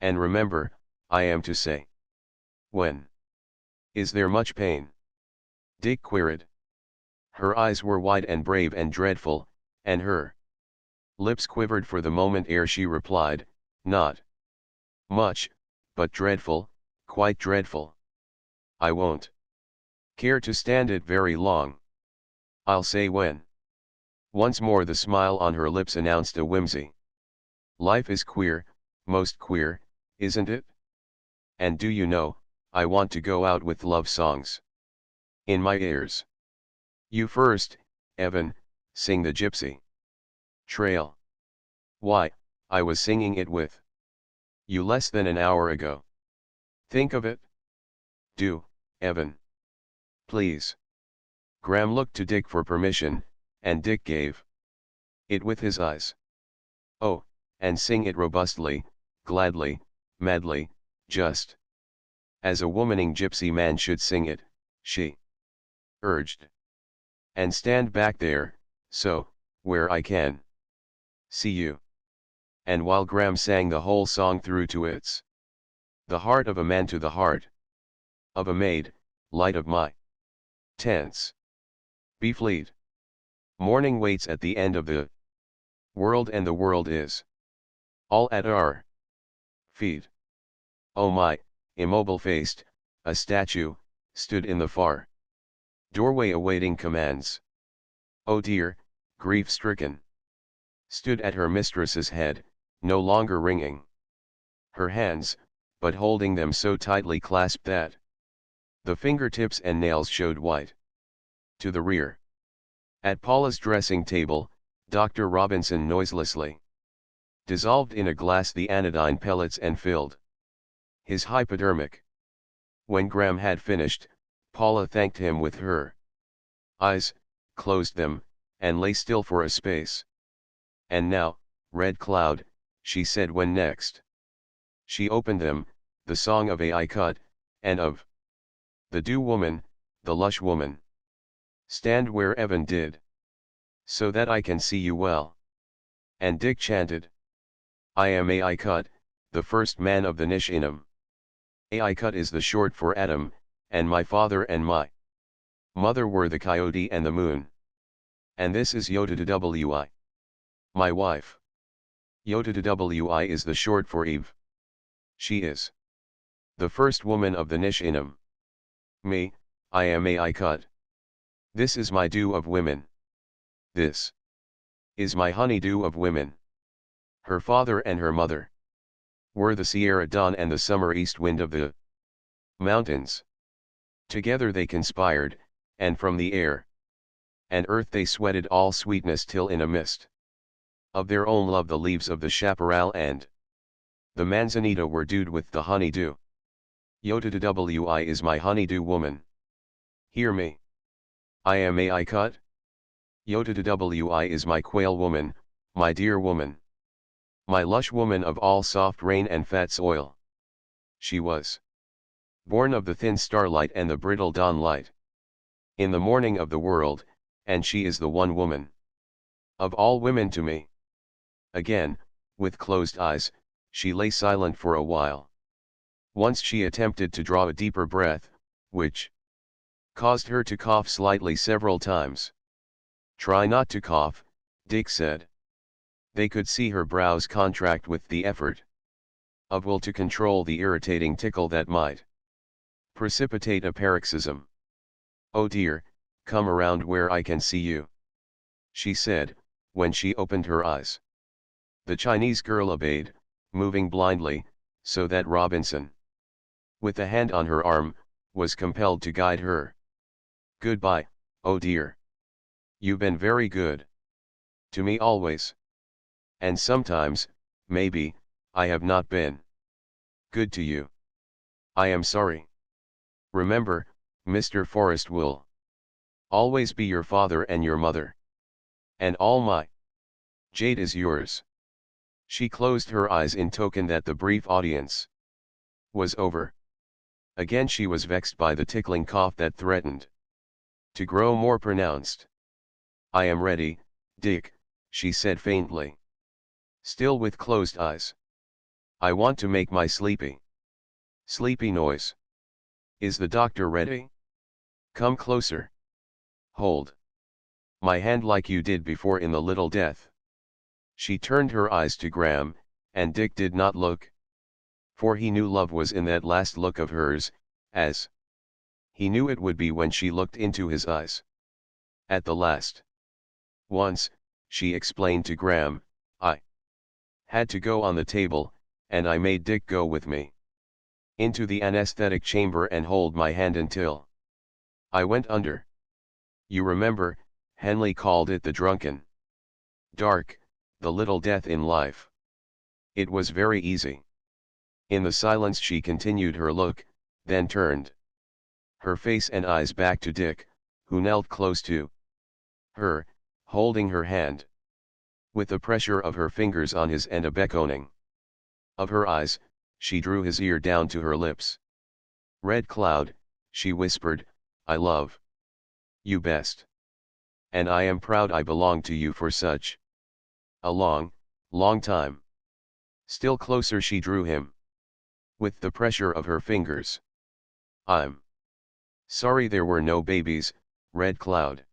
And remember, I am to say. When? Is there much pain? Dick queried. Her eyes were wide and brave and dreadful, and her lips quivered for the moment ere she replied, not much, but dreadful, quite dreadful. I won't care to stand it very long. I'll say when. Once more the smile on her lips announced a whimsy. Life is queer, most queer, isn't it? And do you know, I want to go out with love songs in my ears. You first, Evan, sing the Gypsy Trail. Why, I was singing it with you less than an hour ago. Think of it. Do, Evan. Please. Graham looked to Dick for permission, and Dick gave it with his eyes. Oh, and sing it robustly, gladly, madly, just as a womaning gypsy man should sing it, she urged. And stand back there, so, where I can see you. And while Graham sang the whole song through to its the heart of a man to the heart of a maid, light of my tents. Be fleet. Morning waits at the end of the world, and the world is all at our feet. Oh my, immobile-faced, a statue, stood in the far doorway awaiting commands. Oh dear, grief-stricken, stood at her mistress's head, no longer wringing her hands, but holding them so tightly clasped that the fingertips and nails showed white to the rear. At Paula's dressing table, Dr. Robinson noiselessly dissolved in a glass the anodyne pellets and filled his hypodermic. When Graham had finished, Paula thanked him with her eyes, closed them, and lay still for a space. And now, Red Cloud, she said when next she opened them, the song of A.I. Cut, and of the Dew Woman, the Lush Woman. Stand where Evan did, so that I can see you well. And Dick chanted. I am A.I. Cut, the first man of the Nishinam. A.I. Cut is the short for Adam, and my father and my mother were the coyote and the moon. And this is Yotadawi, my wife. Yotadawi is the short for Eve. She is the first woman of the Nishinam. Me, I am A.I. Cut. This is my dew of women. This is my honeydew of women. Her father and her mother were the Sierra dawn and the summer east wind of the mountains. Together they conspired, and from the air and earth they sweated all sweetness till in a mist of their own love the leaves of the chaparral and the manzanita were dewed with the honeydew. Yotadawi is my honeydew woman. Hear me. I am A.I. Cut. Yotadawi is my quail woman, my dear woman. My lush woman of all soft rain and fat soil. She was born of the thin starlight and the brittle dawn light in the morning of the world, and she is the one woman of all women to me. Again, with closed eyes, she lay silent for a while. Once she attempted to draw a deeper breath, which caused her to cough slightly several times. Try not to cough, Dick said. They could see her brows contract with the effort of will to control the irritating tickle that might precipitate a paroxysm. Oh dear, come around where I can see you, she said, when she opened her eyes. The Chinese girl obeyed, moving blindly, so that Robinson, with a hand on her arm, was compelled to guide her. Goodbye, oh dear. You've been very good to me always. And sometimes, maybe, I have not been good to you. I am sorry. Remember, Mr. Forrest will always be your father and your mother. And all my jade is yours. She closed her eyes in token that the brief audience was over. Again she was vexed by the tickling cough that threatened to grow more pronounced. I am ready, Dick, she said faintly. Still with closed eyes. I want to make my sleepy noise. Is the doctor ready? Come closer. Hold my hand like you did before in the Little Death. She turned her eyes to Graham, and Dick did not look. For he knew love was in that last look of hers, as he knew it would be when she looked into his eyes. At the last. Once, she explained to Graham, I had to go on the table, and I made Dick go with me into the anesthetic chamber and hold my hand until I went under. You remember, Henley called it the drunken dark, the little death in life. It was very easy. In the silence she continued her look, then turned her face and eyes back to Dick, who knelt close to her, holding her hand. With the pressure of her fingers on his and a beckoning of her eyes, she drew his ear down to her lips. Red Cloud, she whispered, I love you best. And I am proud I belong to you for such a long, long time. Still closer she drew him. With the pressure of her fingers. I'm sorry there were no babies, Red Cloud.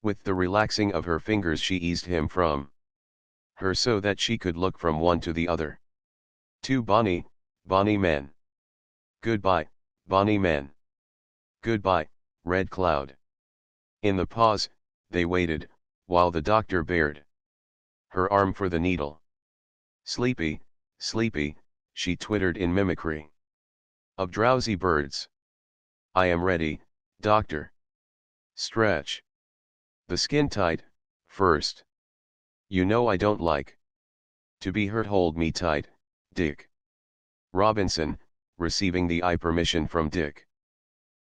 With the relaxing of her fingers she eased him from her so that she could look from one to the other. Two bonny men. Goodbye, bonny men. Goodbye, Red Cloud. In the pause, they waited, while the doctor bared her arm for the needle. Sleepy, sleepy, she twittered in mimicry of drowsy birds. I am ready, doctor. Stretch the skin tight, first. You know I don't like to be hurt. Hold me tight, Dick. Robinson, receiving the eye permission from Dick,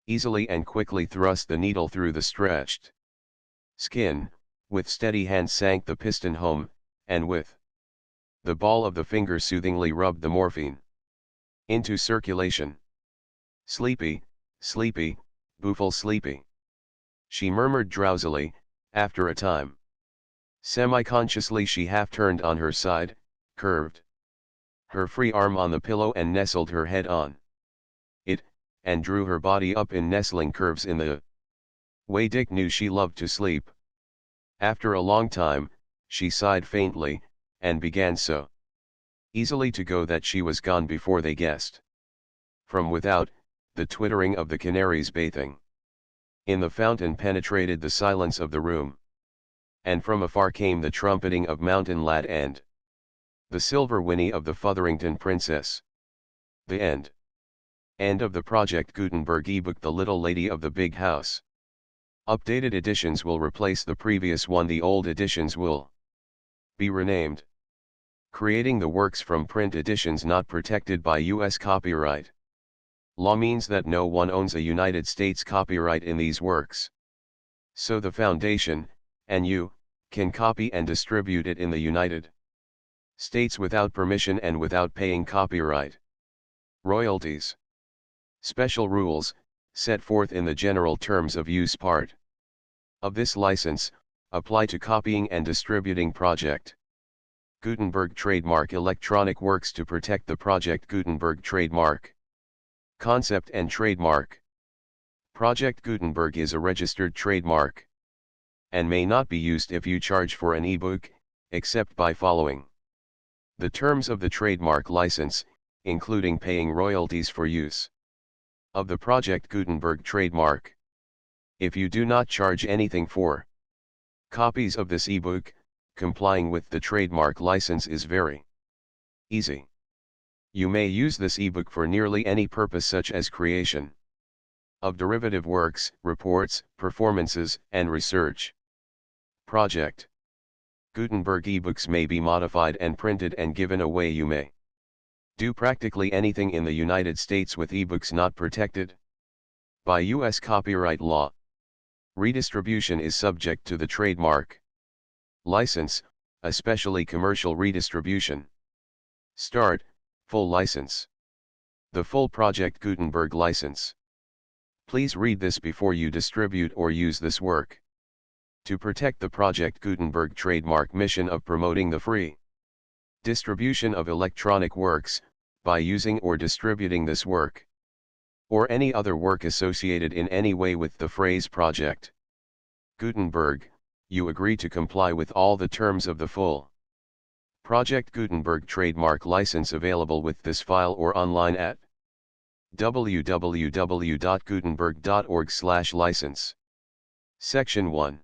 easily and quickly thrust the needle through the stretched skin, with steady hand sank the piston home, and with the ball of the finger soothingly rubbed the morphine into circulation. Sleepy, sleepy, booful sleepy, she murmured drowsily, after a time. Semi-consciously she half turned on her side, curved her free arm on the pillow and nestled her head on it, and drew her body up in nestling curves in the way Dick knew she loved to sleep. After a long time, she sighed faintly, and began so easily to go that she was gone before they guessed. From without, the twittering of the canaries bathing in the fountain penetrated the silence of the room. And from afar came the trumpeting of Mountain Lad and the silver whinny of the Fotherington Princess. The end. End of the Project Gutenberg ebook The Little Lady of the Big House. Updated editions will replace the previous one. The old editions will be renamed. Creating the works from print editions not protected by U.S. copyright law means that no one owns a United States copyright in these works. So the Foundation, and you, can copy and distribute it in the United States without permission and without paying copyright royalties. Special rules, set forth in the General Terms of Use part of this license, apply to copying and distributing Project Gutenberg trademark electronic works to protect the Project Gutenberg trademark concept and trademark. Project Gutenberg is a registered trademark and may not be used if you charge for an ebook, except by following the terms of the trademark license, including paying royalties for use of the Project Gutenberg trademark. If you do not charge anything for copies of this ebook, complying with the trademark license is very easy. You may use this ebook for nearly any purpose, such as creation of derivative works, reports, performances, and research. Project Gutenberg ebooks may be modified and printed and given away. You may do practically anything in the United States with ebooks not protected by U.S. copyright law. Redistribution is subject to the trademark license, especially commercial redistribution. Start, full license. The full Project Gutenberg license. Please read this before you distribute or use this work. To protect the Project Gutenberg trademark mission of promoting the free distribution of electronic works, by using or distributing this work, or any other work associated in any way with the phrase project Gutenberg, you agree to comply with all the terms of the full Project Gutenberg trademark license available with this file or online at www.gutenberg.org/license. Section 1.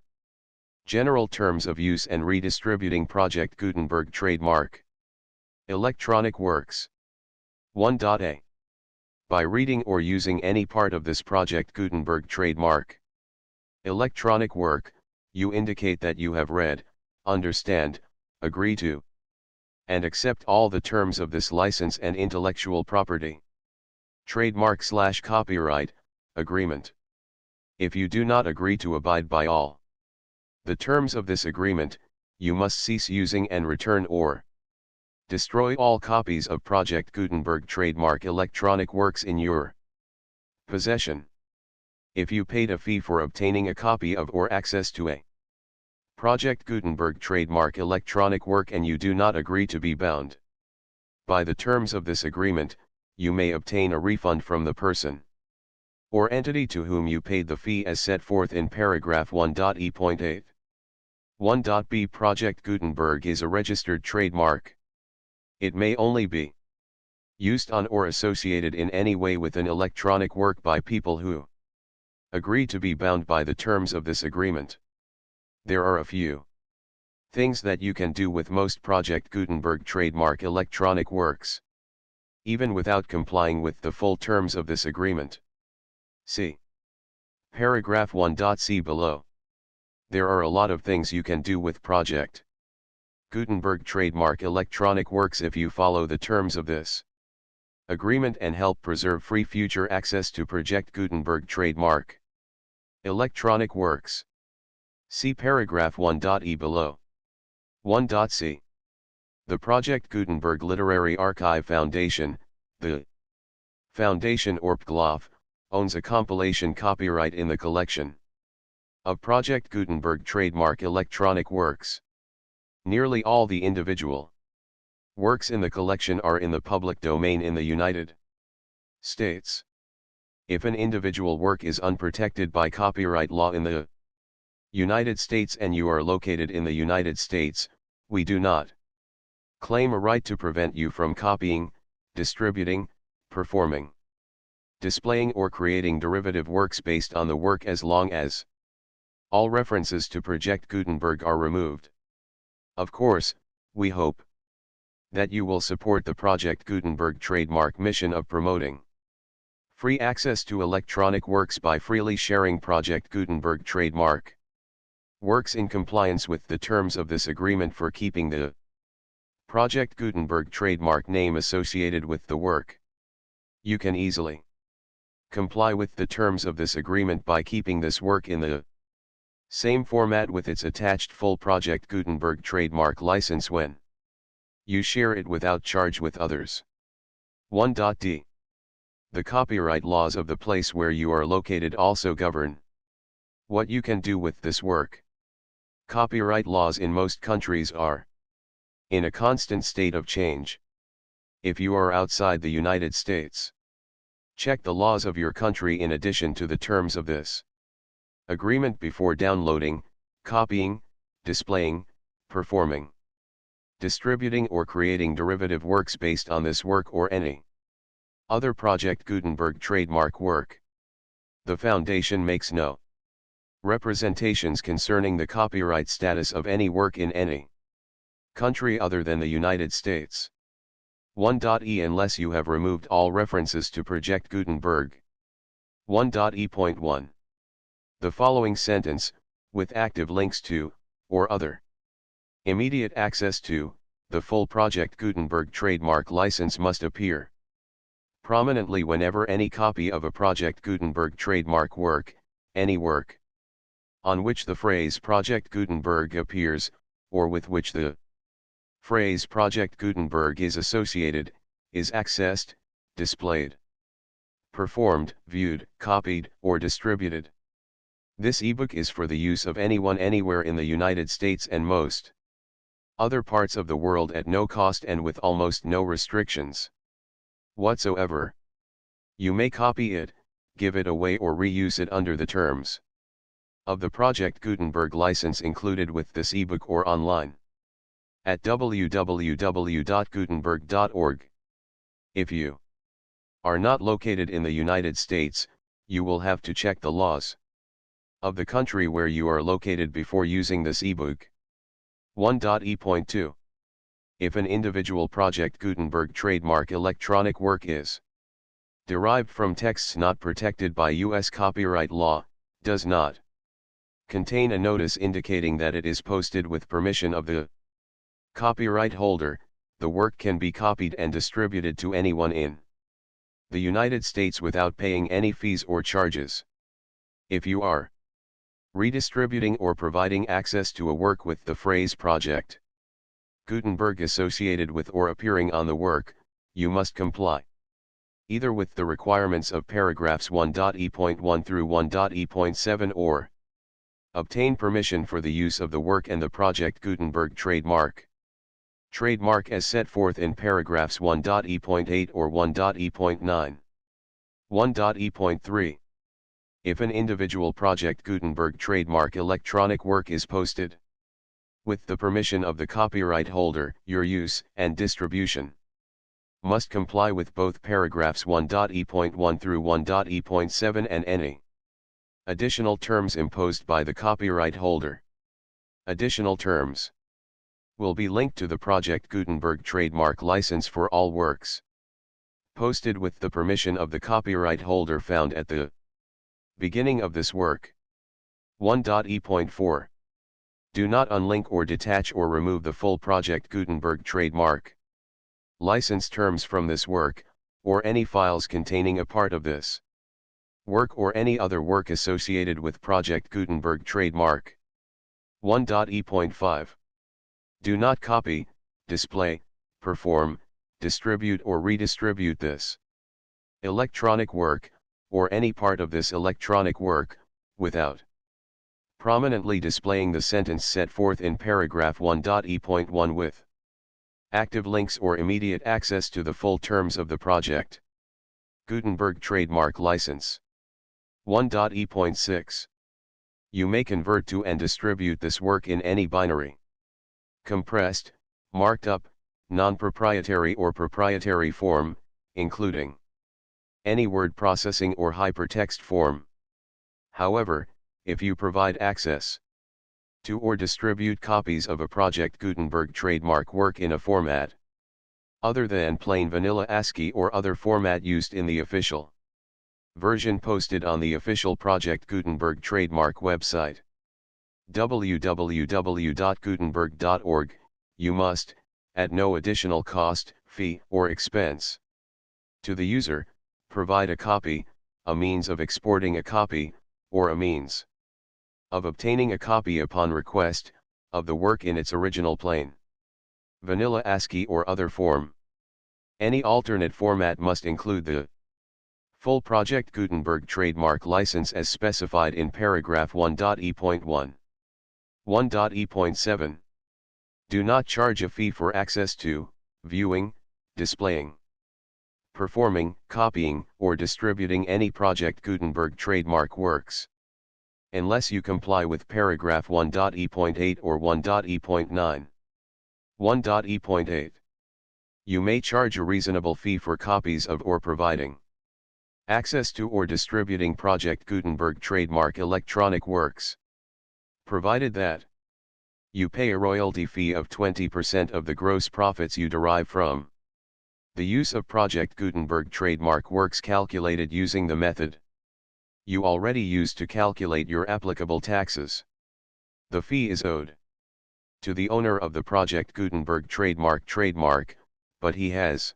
General Terms of Use and Redistributing Project Gutenberg Trademark. Electronic Works. 1.a. By reading or using any part of this Project Gutenberg trademark electronic work, you indicate that you have read, understand, agree to, and accept all the terms of this license and intellectual property trademark/copyright agreement. If you do not agree to abide by all the terms of this agreement, you must cease using and return or destroy all copies of Project Gutenberg trademark electronic works in your possession. If you paid a fee for obtaining a copy of or access to a Project Gutenberg trademark electronic work and you do not agree to be bound by the terms of this agreement, you may obtain a refund from the person or entity to whom you paid the fee as set forth in paragraph 1.e.8. 1.b. Project Gutenberg is a registered trademark. It may only be used on or associated in any way with an electronic work by people who agree to be bound by the terms of this agreement. There are a few things that you can do with most Project Gutenberg trademark electronic works, even without complying with the full terms of this agreement. See paragraph 1.c below. There are a lot of things you can do with Project Gutenberg trademark electronic works if you follow the terms of this agreement and help preserve free future access to Project Gutenberg trademark electronic works. See paragraph 1.e below. 1.c. The Project Gutenberg Literary Archive Foundation, the Foundation or PGLOF, owns a compilation copyright in the collection of Project Gutenberg trademark electronic works. Nearly all the individual works in the collection are in the public domain in the United States. If an individual work is unprotected by copyright law in the United States and you are located in the United States, we do not claim a right to prevent you from copying, distributing, performing, displaying or creating derivative works based on the work as long as all references to Project Gutenberg are removed. Of course, we hope that you will support the Project Gutenberg trademark mission of promoting free access to electronic works by freely sharing Project Gutenberg trademark works in compliance with the terms of this agreement for keeping the Project Gutenberg trademark name associated with the work. You can easily comply with the terms of this agreement by keeping this work in the same format with its attached full Project Gutenberg trademark license when you share it without charge with others. 1.d. The copyright laws of the place where you are located also govern what you can do with this work. Copyright laws in most countries are in a constant state of change. If you are outside the United States, check the laws of your country in addition to the terms of this agreement before downloading, copying, displaying, performing, distributing or creating derivative works based on this work or any other Project Gutenberg trademark work. The Foundation makes no representations concerning the copyright status of any work in any country other than the United States. 1.e Unless you have removed all references to Project Gutenberg. 1.e.1. The following sentence, with active links to, or other immediate access to, the full Project Gutenberg trademark license must appear prominently whenever any copy of a Project Gutenberg trademark work, any work on which the phrase Project Gutenberg appears, or with which the phrase Project Gutenberg is associated, is accessed, displayed, performed, viewed, copied, or distributed. This ebook is for the use of anyone anywhere in the United States and most other parts of the world at no cost and with almost no restrictions whatsoever. You may copy it, give it away or reuse it under the terms of the Project Gutenberg license included with this ebook or online at www.gutenberg.org. If you are not located in the United States, you will have to check the laws of the country where you are located before using this ebook. 1.e.2. If an individual Project Gutenberg trademark electronic work is derived from texts not protected by U.S. copyright law, does not contain a notice indicating that it is posted with permission of the copyright holder, the work can be copied and distributed to anyone in the United States without paying any fees or charges. If you are redistributing or providing access to a work with the phrase Project Gutenberg associated with or appearing on the work, you must comply either with the requirements of paragraphs 1.e.1 through 1.e.7 or obtain permission for the use of the work and the Project Gutenberg trademark. Trademark as set forth in paragraphs 1.e.8 or 1.e.9. 1.e.3. If an individual Project Gutenberg trademark electronic work is posted with the permission of the copyright holder, your use and distribution must comply with both paragraphs 1.e.1 through 1.e.7 and any additional terms imposed by the copyright holder. Additional terms will be linked to the Project Gutenberg trademark license for all works posted with the permission of the copyright holder found at the beginning of this work. 1.e.4. Do not unlink or detach or remove the full Project Gutenberg trademark license terms from this work, or any files containing a part of this work or any other work associated with Project Gutenberg trademark. 1.e.5. Do not copy, display, perform, distribute or redistribute this electronic work, or any part of this electronic work, without prominently displaying the sentence set forth in paragraph 1.e.1 with active links or immediate access to the full terms of the Project Gutenberg trademark license. 1.e.6. You may convert to and distribute this work in any binary, compressed, marked up, non-proprietary or proprietary form, including any word processing or hypertext form. However, if you provide access to or distribute copies of a Project Gutenberg trademark work in a format other than plain vanilla ASCII or other format used in the official version posted on the official Project Gutenberg trademark website, www.gutenberg.org, you must, at no additional cost, fee, or expense to the user, provide a copy, a means of exporting a copy, or a means of obtaining a copy upon request, of the work in its original plain vanilla ASCII or other form. Any alternate format must include the full Project Gutenberg trademark license as specified in paragraph 1.e.1. 1.e.7. Do not charge a fee for access to, viewing, displaying, performing, copying, or distributing any Project Gutenberg trademark works, unless you comply with paragraph 1.e.8 or 1.e.9. 1.e.8. You may charge a reasonable fee for copies of or providing access to or distributing Project Gutenberg trademark electronic works, provided that you pay a royalty fee of 20% of the gross profits you derive from the use of Project Gutenberg trademark works calculated using the method you already used to calculate your applicable taxes. The fee is owed to the owner of the Project Gutenberg trademark, but he has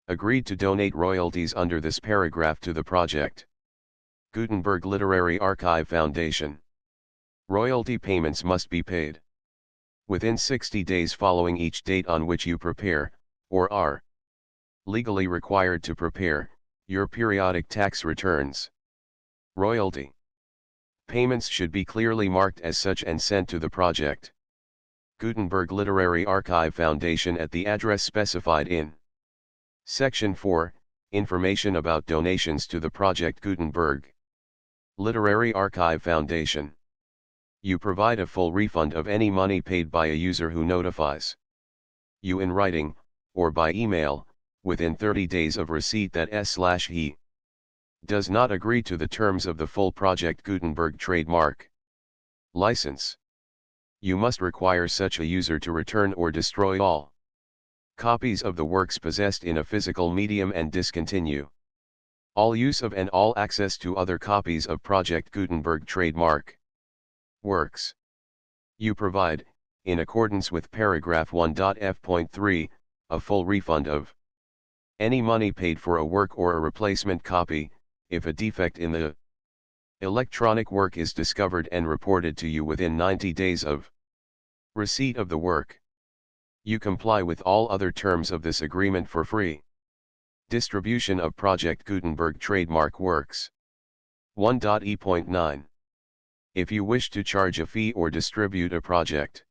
agreed to donate royalties under this paragraph to the Project Gutenberg Literary Archive Foundation. Royalty payments must be paid within 60 days following each date on which you prepare, or are legally required to prepare, your periodic tax returns. Royalty payments should be clearly marked as such and sent to the Project Gutenberg Literary Archive Foundation at the address specified in Section 4, Information about donations to the Project Gutenberg Literary Archive Foundation. You provide a full refund of any money paid by a user who notifies you in writing, or by email, within 30 days of receipt that he does not agree to the terms of the full Project Gutenberg trademark license. You must require such a user to return or destroy all copies of the works possessed in a physical medium and discontinue all use of and all access to other copies of Project Gutenberg trademark works. You provide, in accordance with paragraph 1.f.3, a full refund of any money paid for a work or a replacement copy, if a defect in the electronic work is discovered and reported to you within 90 days of receipt of the work. You comply with all other terms of this agreement for free distribution of Project Gutenberg trademark works. 1.e.9. If you wish to charge a fee or distribute a Project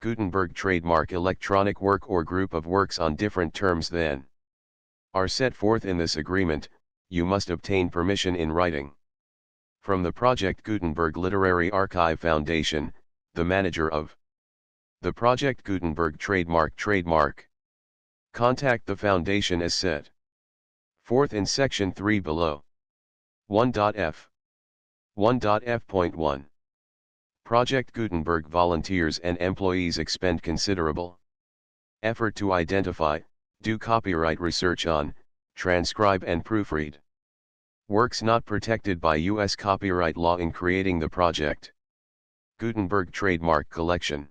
Gutenberg trademark electronic work or group of works on different terms than are set forth in this agreement, you must obtain permission in writing from the Project Gutenberg Literary Archive Foundation, the manager of the Project Gutenberg trademark. Contact the Foundation as set forth in Section 3 below. 1.f. 1.f.1. Project Gutenberg volunteers and employees expend considerable effort to identify, do copyright research on, transcribe and proofread works not protected by U.S. copyright law in creating the Project Gutenberg trademark collection.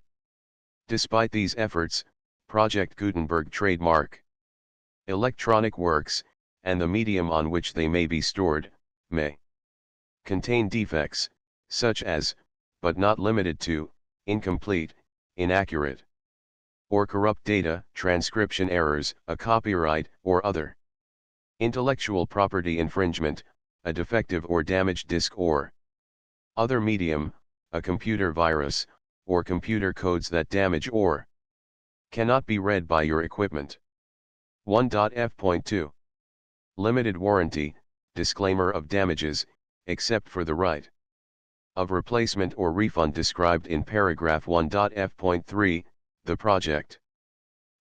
Despite these efforts, Project Gutenberg trademark electronic works, and the medium on which they may be stored, may contain defects, such as, but not limited to, incomplete, inaccurate, or corrupt data, transcription errors, a copyright or other intellectual property infringement, a defective or damaged disk or other medium, a computer virus, or computer codes that damage or cannot be read by your equipment. 1.f.2. Limited warranty, disclaimer of damages, except for the right of replacement or refund described in paragraph 1.f.3, the Project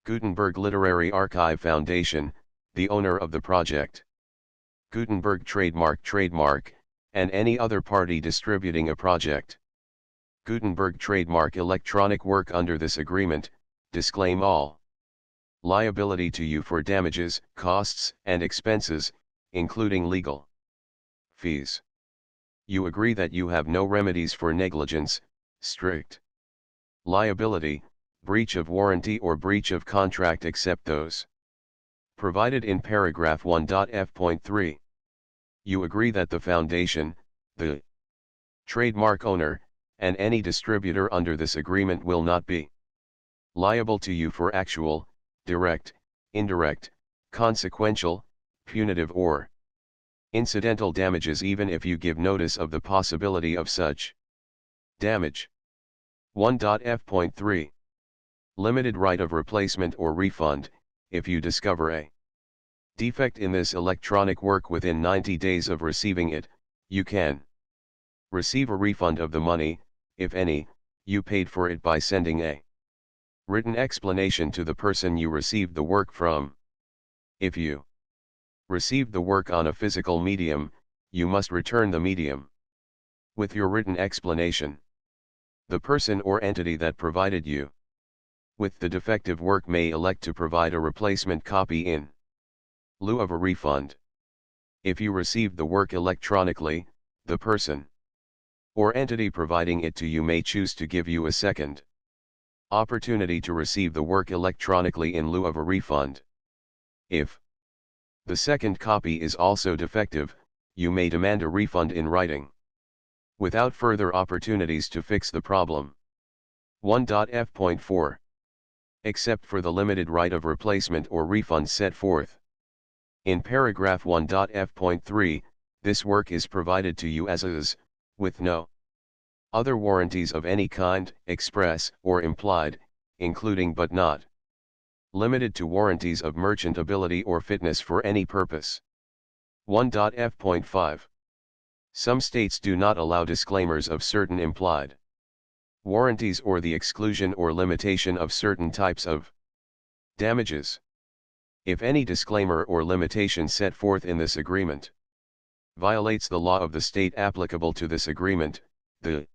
Gutenberg Literary Archive Foundation, the owner of the Project Gutenberg trademark, and any other party distributing a Project Gutenberg trademark electronic work under this agreement, disclaim all liability to you for damages, costs, and expenses, including legal fees. You agree that you have no remedies for negligence, strict liability, breach of warranty or breach of contract except those provided in paragraph 1.f.3. You agree that the Foundation, the trademark owner, and any distributor under this agreement will not be liable to you for actual, direct, indirect, consequential, punitive or incidental damages even if you give notice of the possibility of such damage. 1.f.3. Limited right of replacement or refund, if you discover a defect in this electronic work within 90 days of receiving it, you can receive a refund of the money, if any, you paid for it by sending a written explanation to the person you received the work from. If you received the work on a physical medium, you must return the medium with your written explanation. The person or entity that provided you with the defective work may elect to provide a replacement copy in lieu of a refund. If you received the work electronically, the person or entity providing it to you may choose to give you a second opportunity to receive the work electronically in lieu of a refund. If the second copy is also defective, you may demand a refund in writing, without further opportunities to fix the problem. 1.f.4. Except for the limited right of replacement or refund set forth in paragraph 1.f.3, this work is provided to you as is, with no other warranties of any kind, express or implied, including but not limited to warranties of merchantability or fitness for any purpose. 1.f.5. Some states do not allow disclaimers of certain implied Warranties or the exclusion or limitation of certain types of damages. If any disclaimer or limitation set forth in this agreement violates the law of the state applicable to this agreement, the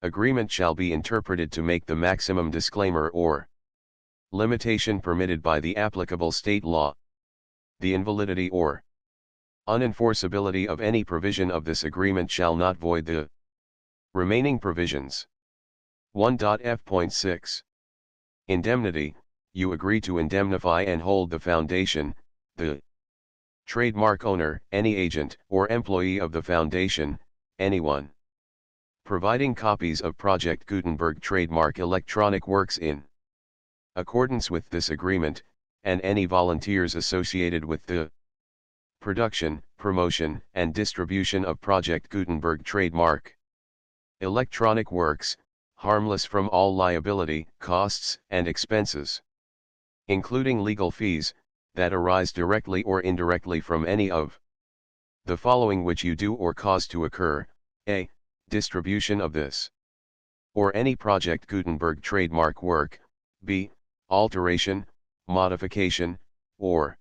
agreement shall be interpreted to make the maximum disclaimer or limitation permitted by the applicable state law. The invalidity or unenforceability of any provision of this agreement shall not void the remaining provisions. 1.f.6 Indemnity. You agree to indemnify and hold the foundation, the trademark owner, any agent or employee of the foundation, anyone providing copies of Project Gutenberg trademark electronic works in accordance with this agreement, and any volunteers associated with the production, promotion, and distribution of Project Gutenberg trademark electronic works, harmless from all liability, costs, and expenses, including legal fees, that arise directly or indirectly from any of the following which you do or cause to occur: a. Distribution of this or any Project Gutenberg trademark work, b. Alteration, modification, or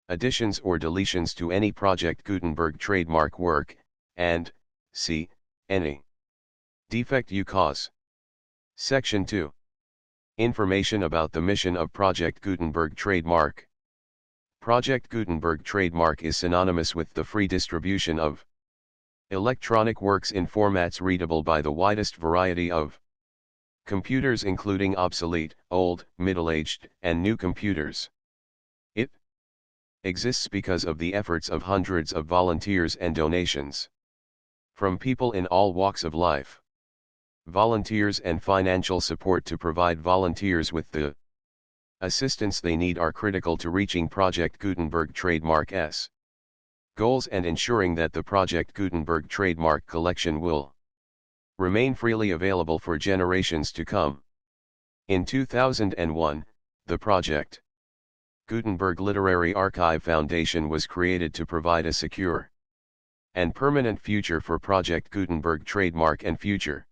additions or deletions to any Project Gutenberg trademark work, and c. Any defect you cause. Section 2. Information about the mission of Project Gutenberg trademark. Project Gutenberg trademark is synonymous with the free distribution of electronic works in formats readable by the widest variety of computers, including obsolete, old, middle-aged, and new computers. It exists because of the efforts of hundreds of volunteers and donations from people in all walks of life. Volunteers and financial support to provide volunteers with the assistance they need are critical to reaching Project Gutenberg trademark's goals and ensuring that the Project Gutenberg trademark collection will remain freely available for generations to come. In 2001, the Project Gutenberg Literary Archive Foundation was created to provide a secure and permanent future for Project Gutenberg trademark and future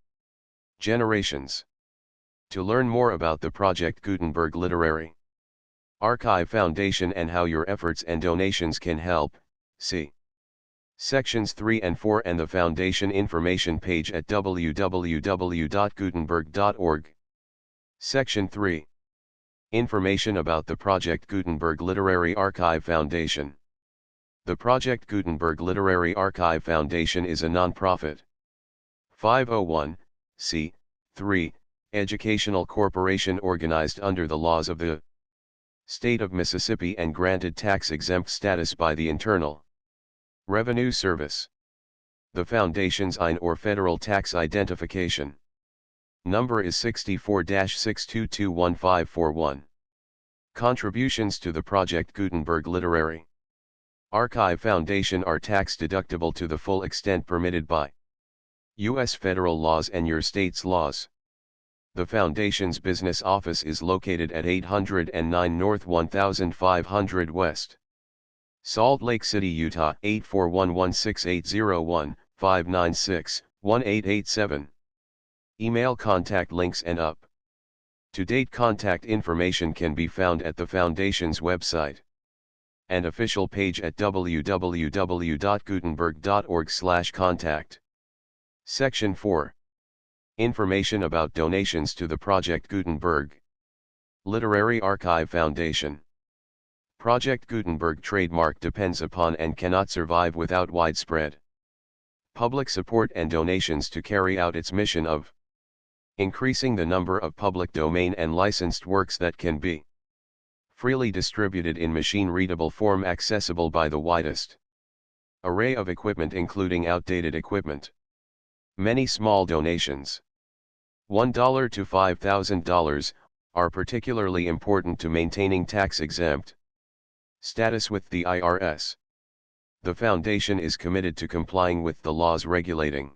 generations. To learn more about the Project Gutenberg Literary Archive Foundation and how your efforts and donations can help, see Sections 3 and 4 and the Foundation information page at www.gutenberg.org. Section 3. Information about the Project Gutenberg Literary Archive Foundation. The Project Gutenberg Literary Archive Foundation is a non-profit 501(c)(3) educational corporation organized under the laws of the State of Mississippi and granted tax-exempt status by the Internal Revenue Service. The Foundation's IN or Federal Tax Identification number is 64-6221541. Contributions to the Project Gutenberg Literary Archive Foundation are tax-deductible to the full extent permitted by U.S. federal laws and your state's laws. The Foundation's business office is located at 809 North 1500 West, Salt Lake City, Utah 841-16801-596-1887. Email contact links and up-to-date contact information can be found at the Foundation's website and official page at www.gutenberg.org/contact. Section 4. Information about donations to the Project Gutenberg Literary Archive Foundation. Project Gutenberg trademark depends upon and cannot survive without widespread public support and donations to carry out its mission of increasing the number of public domain and licensed works that can be freely distributed in machine-readable form accessible by the widest array of equipment, including outdated equipment. Many small donations, $1 to $5,000, are particularly important to maintaining tax-exempt status with the IRS. The Foundation is committed to complying with the laws regulating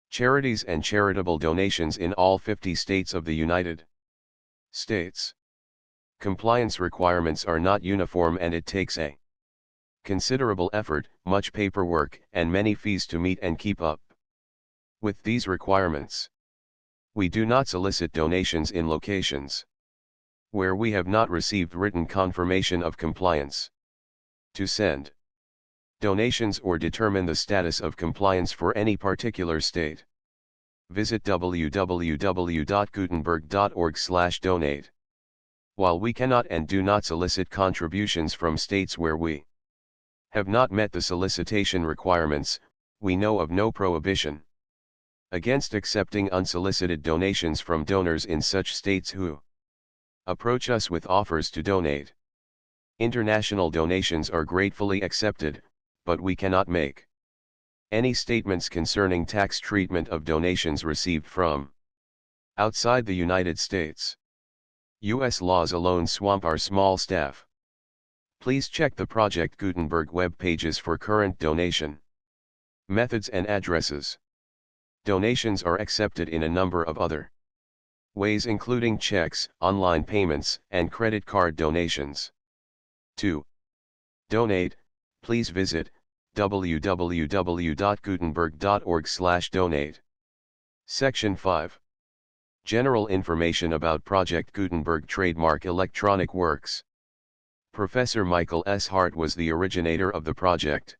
charities and charitable donations in all 50 states of the United States. Compliance requirements are not uniform and it takes a considerable effort, much paperwork, and many fees to meet and keep up with these requirements. We do not solicit donations in locations where we have not received written confirmation of compliance. To send donations or determine the status of compliance for any particular state, visit www.gutenberg.org/donate. While we cannot and do not solicit contributions from states where we have not met the solicitation requirements, we know of no prohibition against accepting unsolicited donations from donors in such states who approach us with offers to donate. International donations are gratefully accepted, but we cannot make any statements concerning tax treatment of donations received from outside the United States. U.S. laws alone swamp our small staff. Please check the Project Gutenberg web pages for current donation methods and addresses. Donations are accepted in a number of other ways, including checks, online payments, and credit card donations. To donate, please visit www.gutenberg.org/donate. Section 5. General information about Project Gutenberg Trademark Electronic Works. Professor Michael S. Hart was the originator of the Project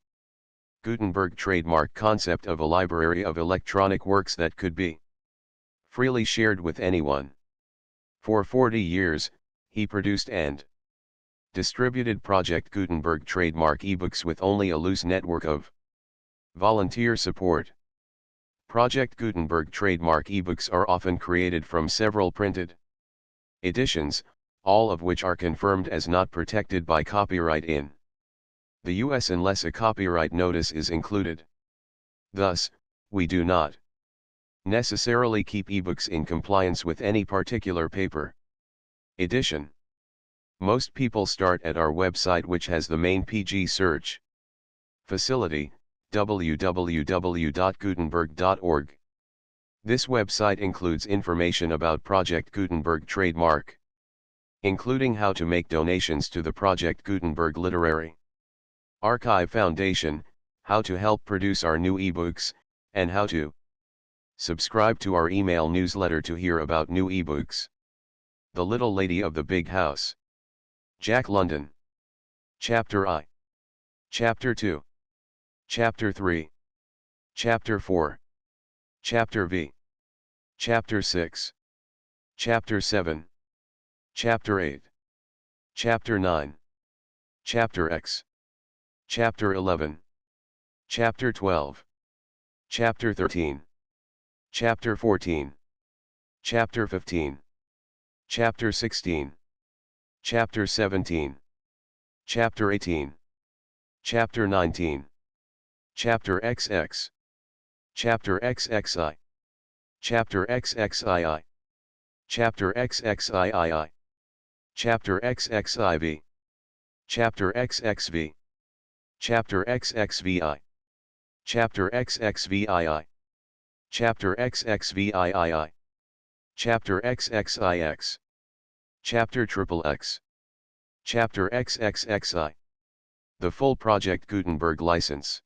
Gutenberg trademark concept of a library of electronic works that could be freely shared with anyone. For 40 years, he produced and distributed Project Gutenberg trademark ebooks with only a loose network of volunteer support. Project Gutenberg trademark ebooks are often created from several printed editions, all of which are confirmed as not protected by copyright in the US unless a copyright notice is included. Thus, we do not necessarily keep ebooks in compliance with any particular paper edition. Most people start at our website, which has the main PG search facility, www.gutenberg.org. This website includes information about Project Gutenberg trademark, including how to make donations to the Project Gutenberg Literary Archive Foundation, how to help produce our new ebooks, and how to subscribe to our email newsletter to hear about new ebooks. The Little Lady of the Big House. Jack London. Chapter I. Chapter 2. Chapter 3. Chapter 4. Chapter V. Chapter 6. Chapter 7. Chapter 8. Chapter 9. Chapter X. Chapter 11. Chapter 12. Chapter 13. Chapter 14. Chapter 15. Chapter 16. Chapter 17. Chapter 18. Chapter 19. Chapter XX. Chapter XXI. Chapter XXII. Chapter XXIII. Chapter XXIV. Chapter XXV. Chapter XXVI. Chapter XXVII. Chapter XXVIII. Chapter XXIX. Chapter XXX. Chapter XXXI. The full Project Gutenberg license.